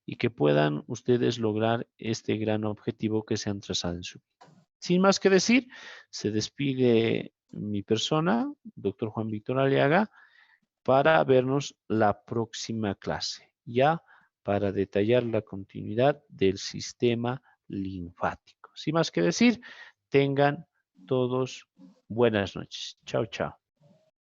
y que puedan ustedes lograr este gran objetivo que se han trazado en su vida. Sin más que decir, se despide mi persona, doctor Juan Víctor Aliaga, para vernos la próxima clase, ya para detallar la continuidad del sistema linfático. Sin más que decir, tengan todos buenas noches. Chao, chao.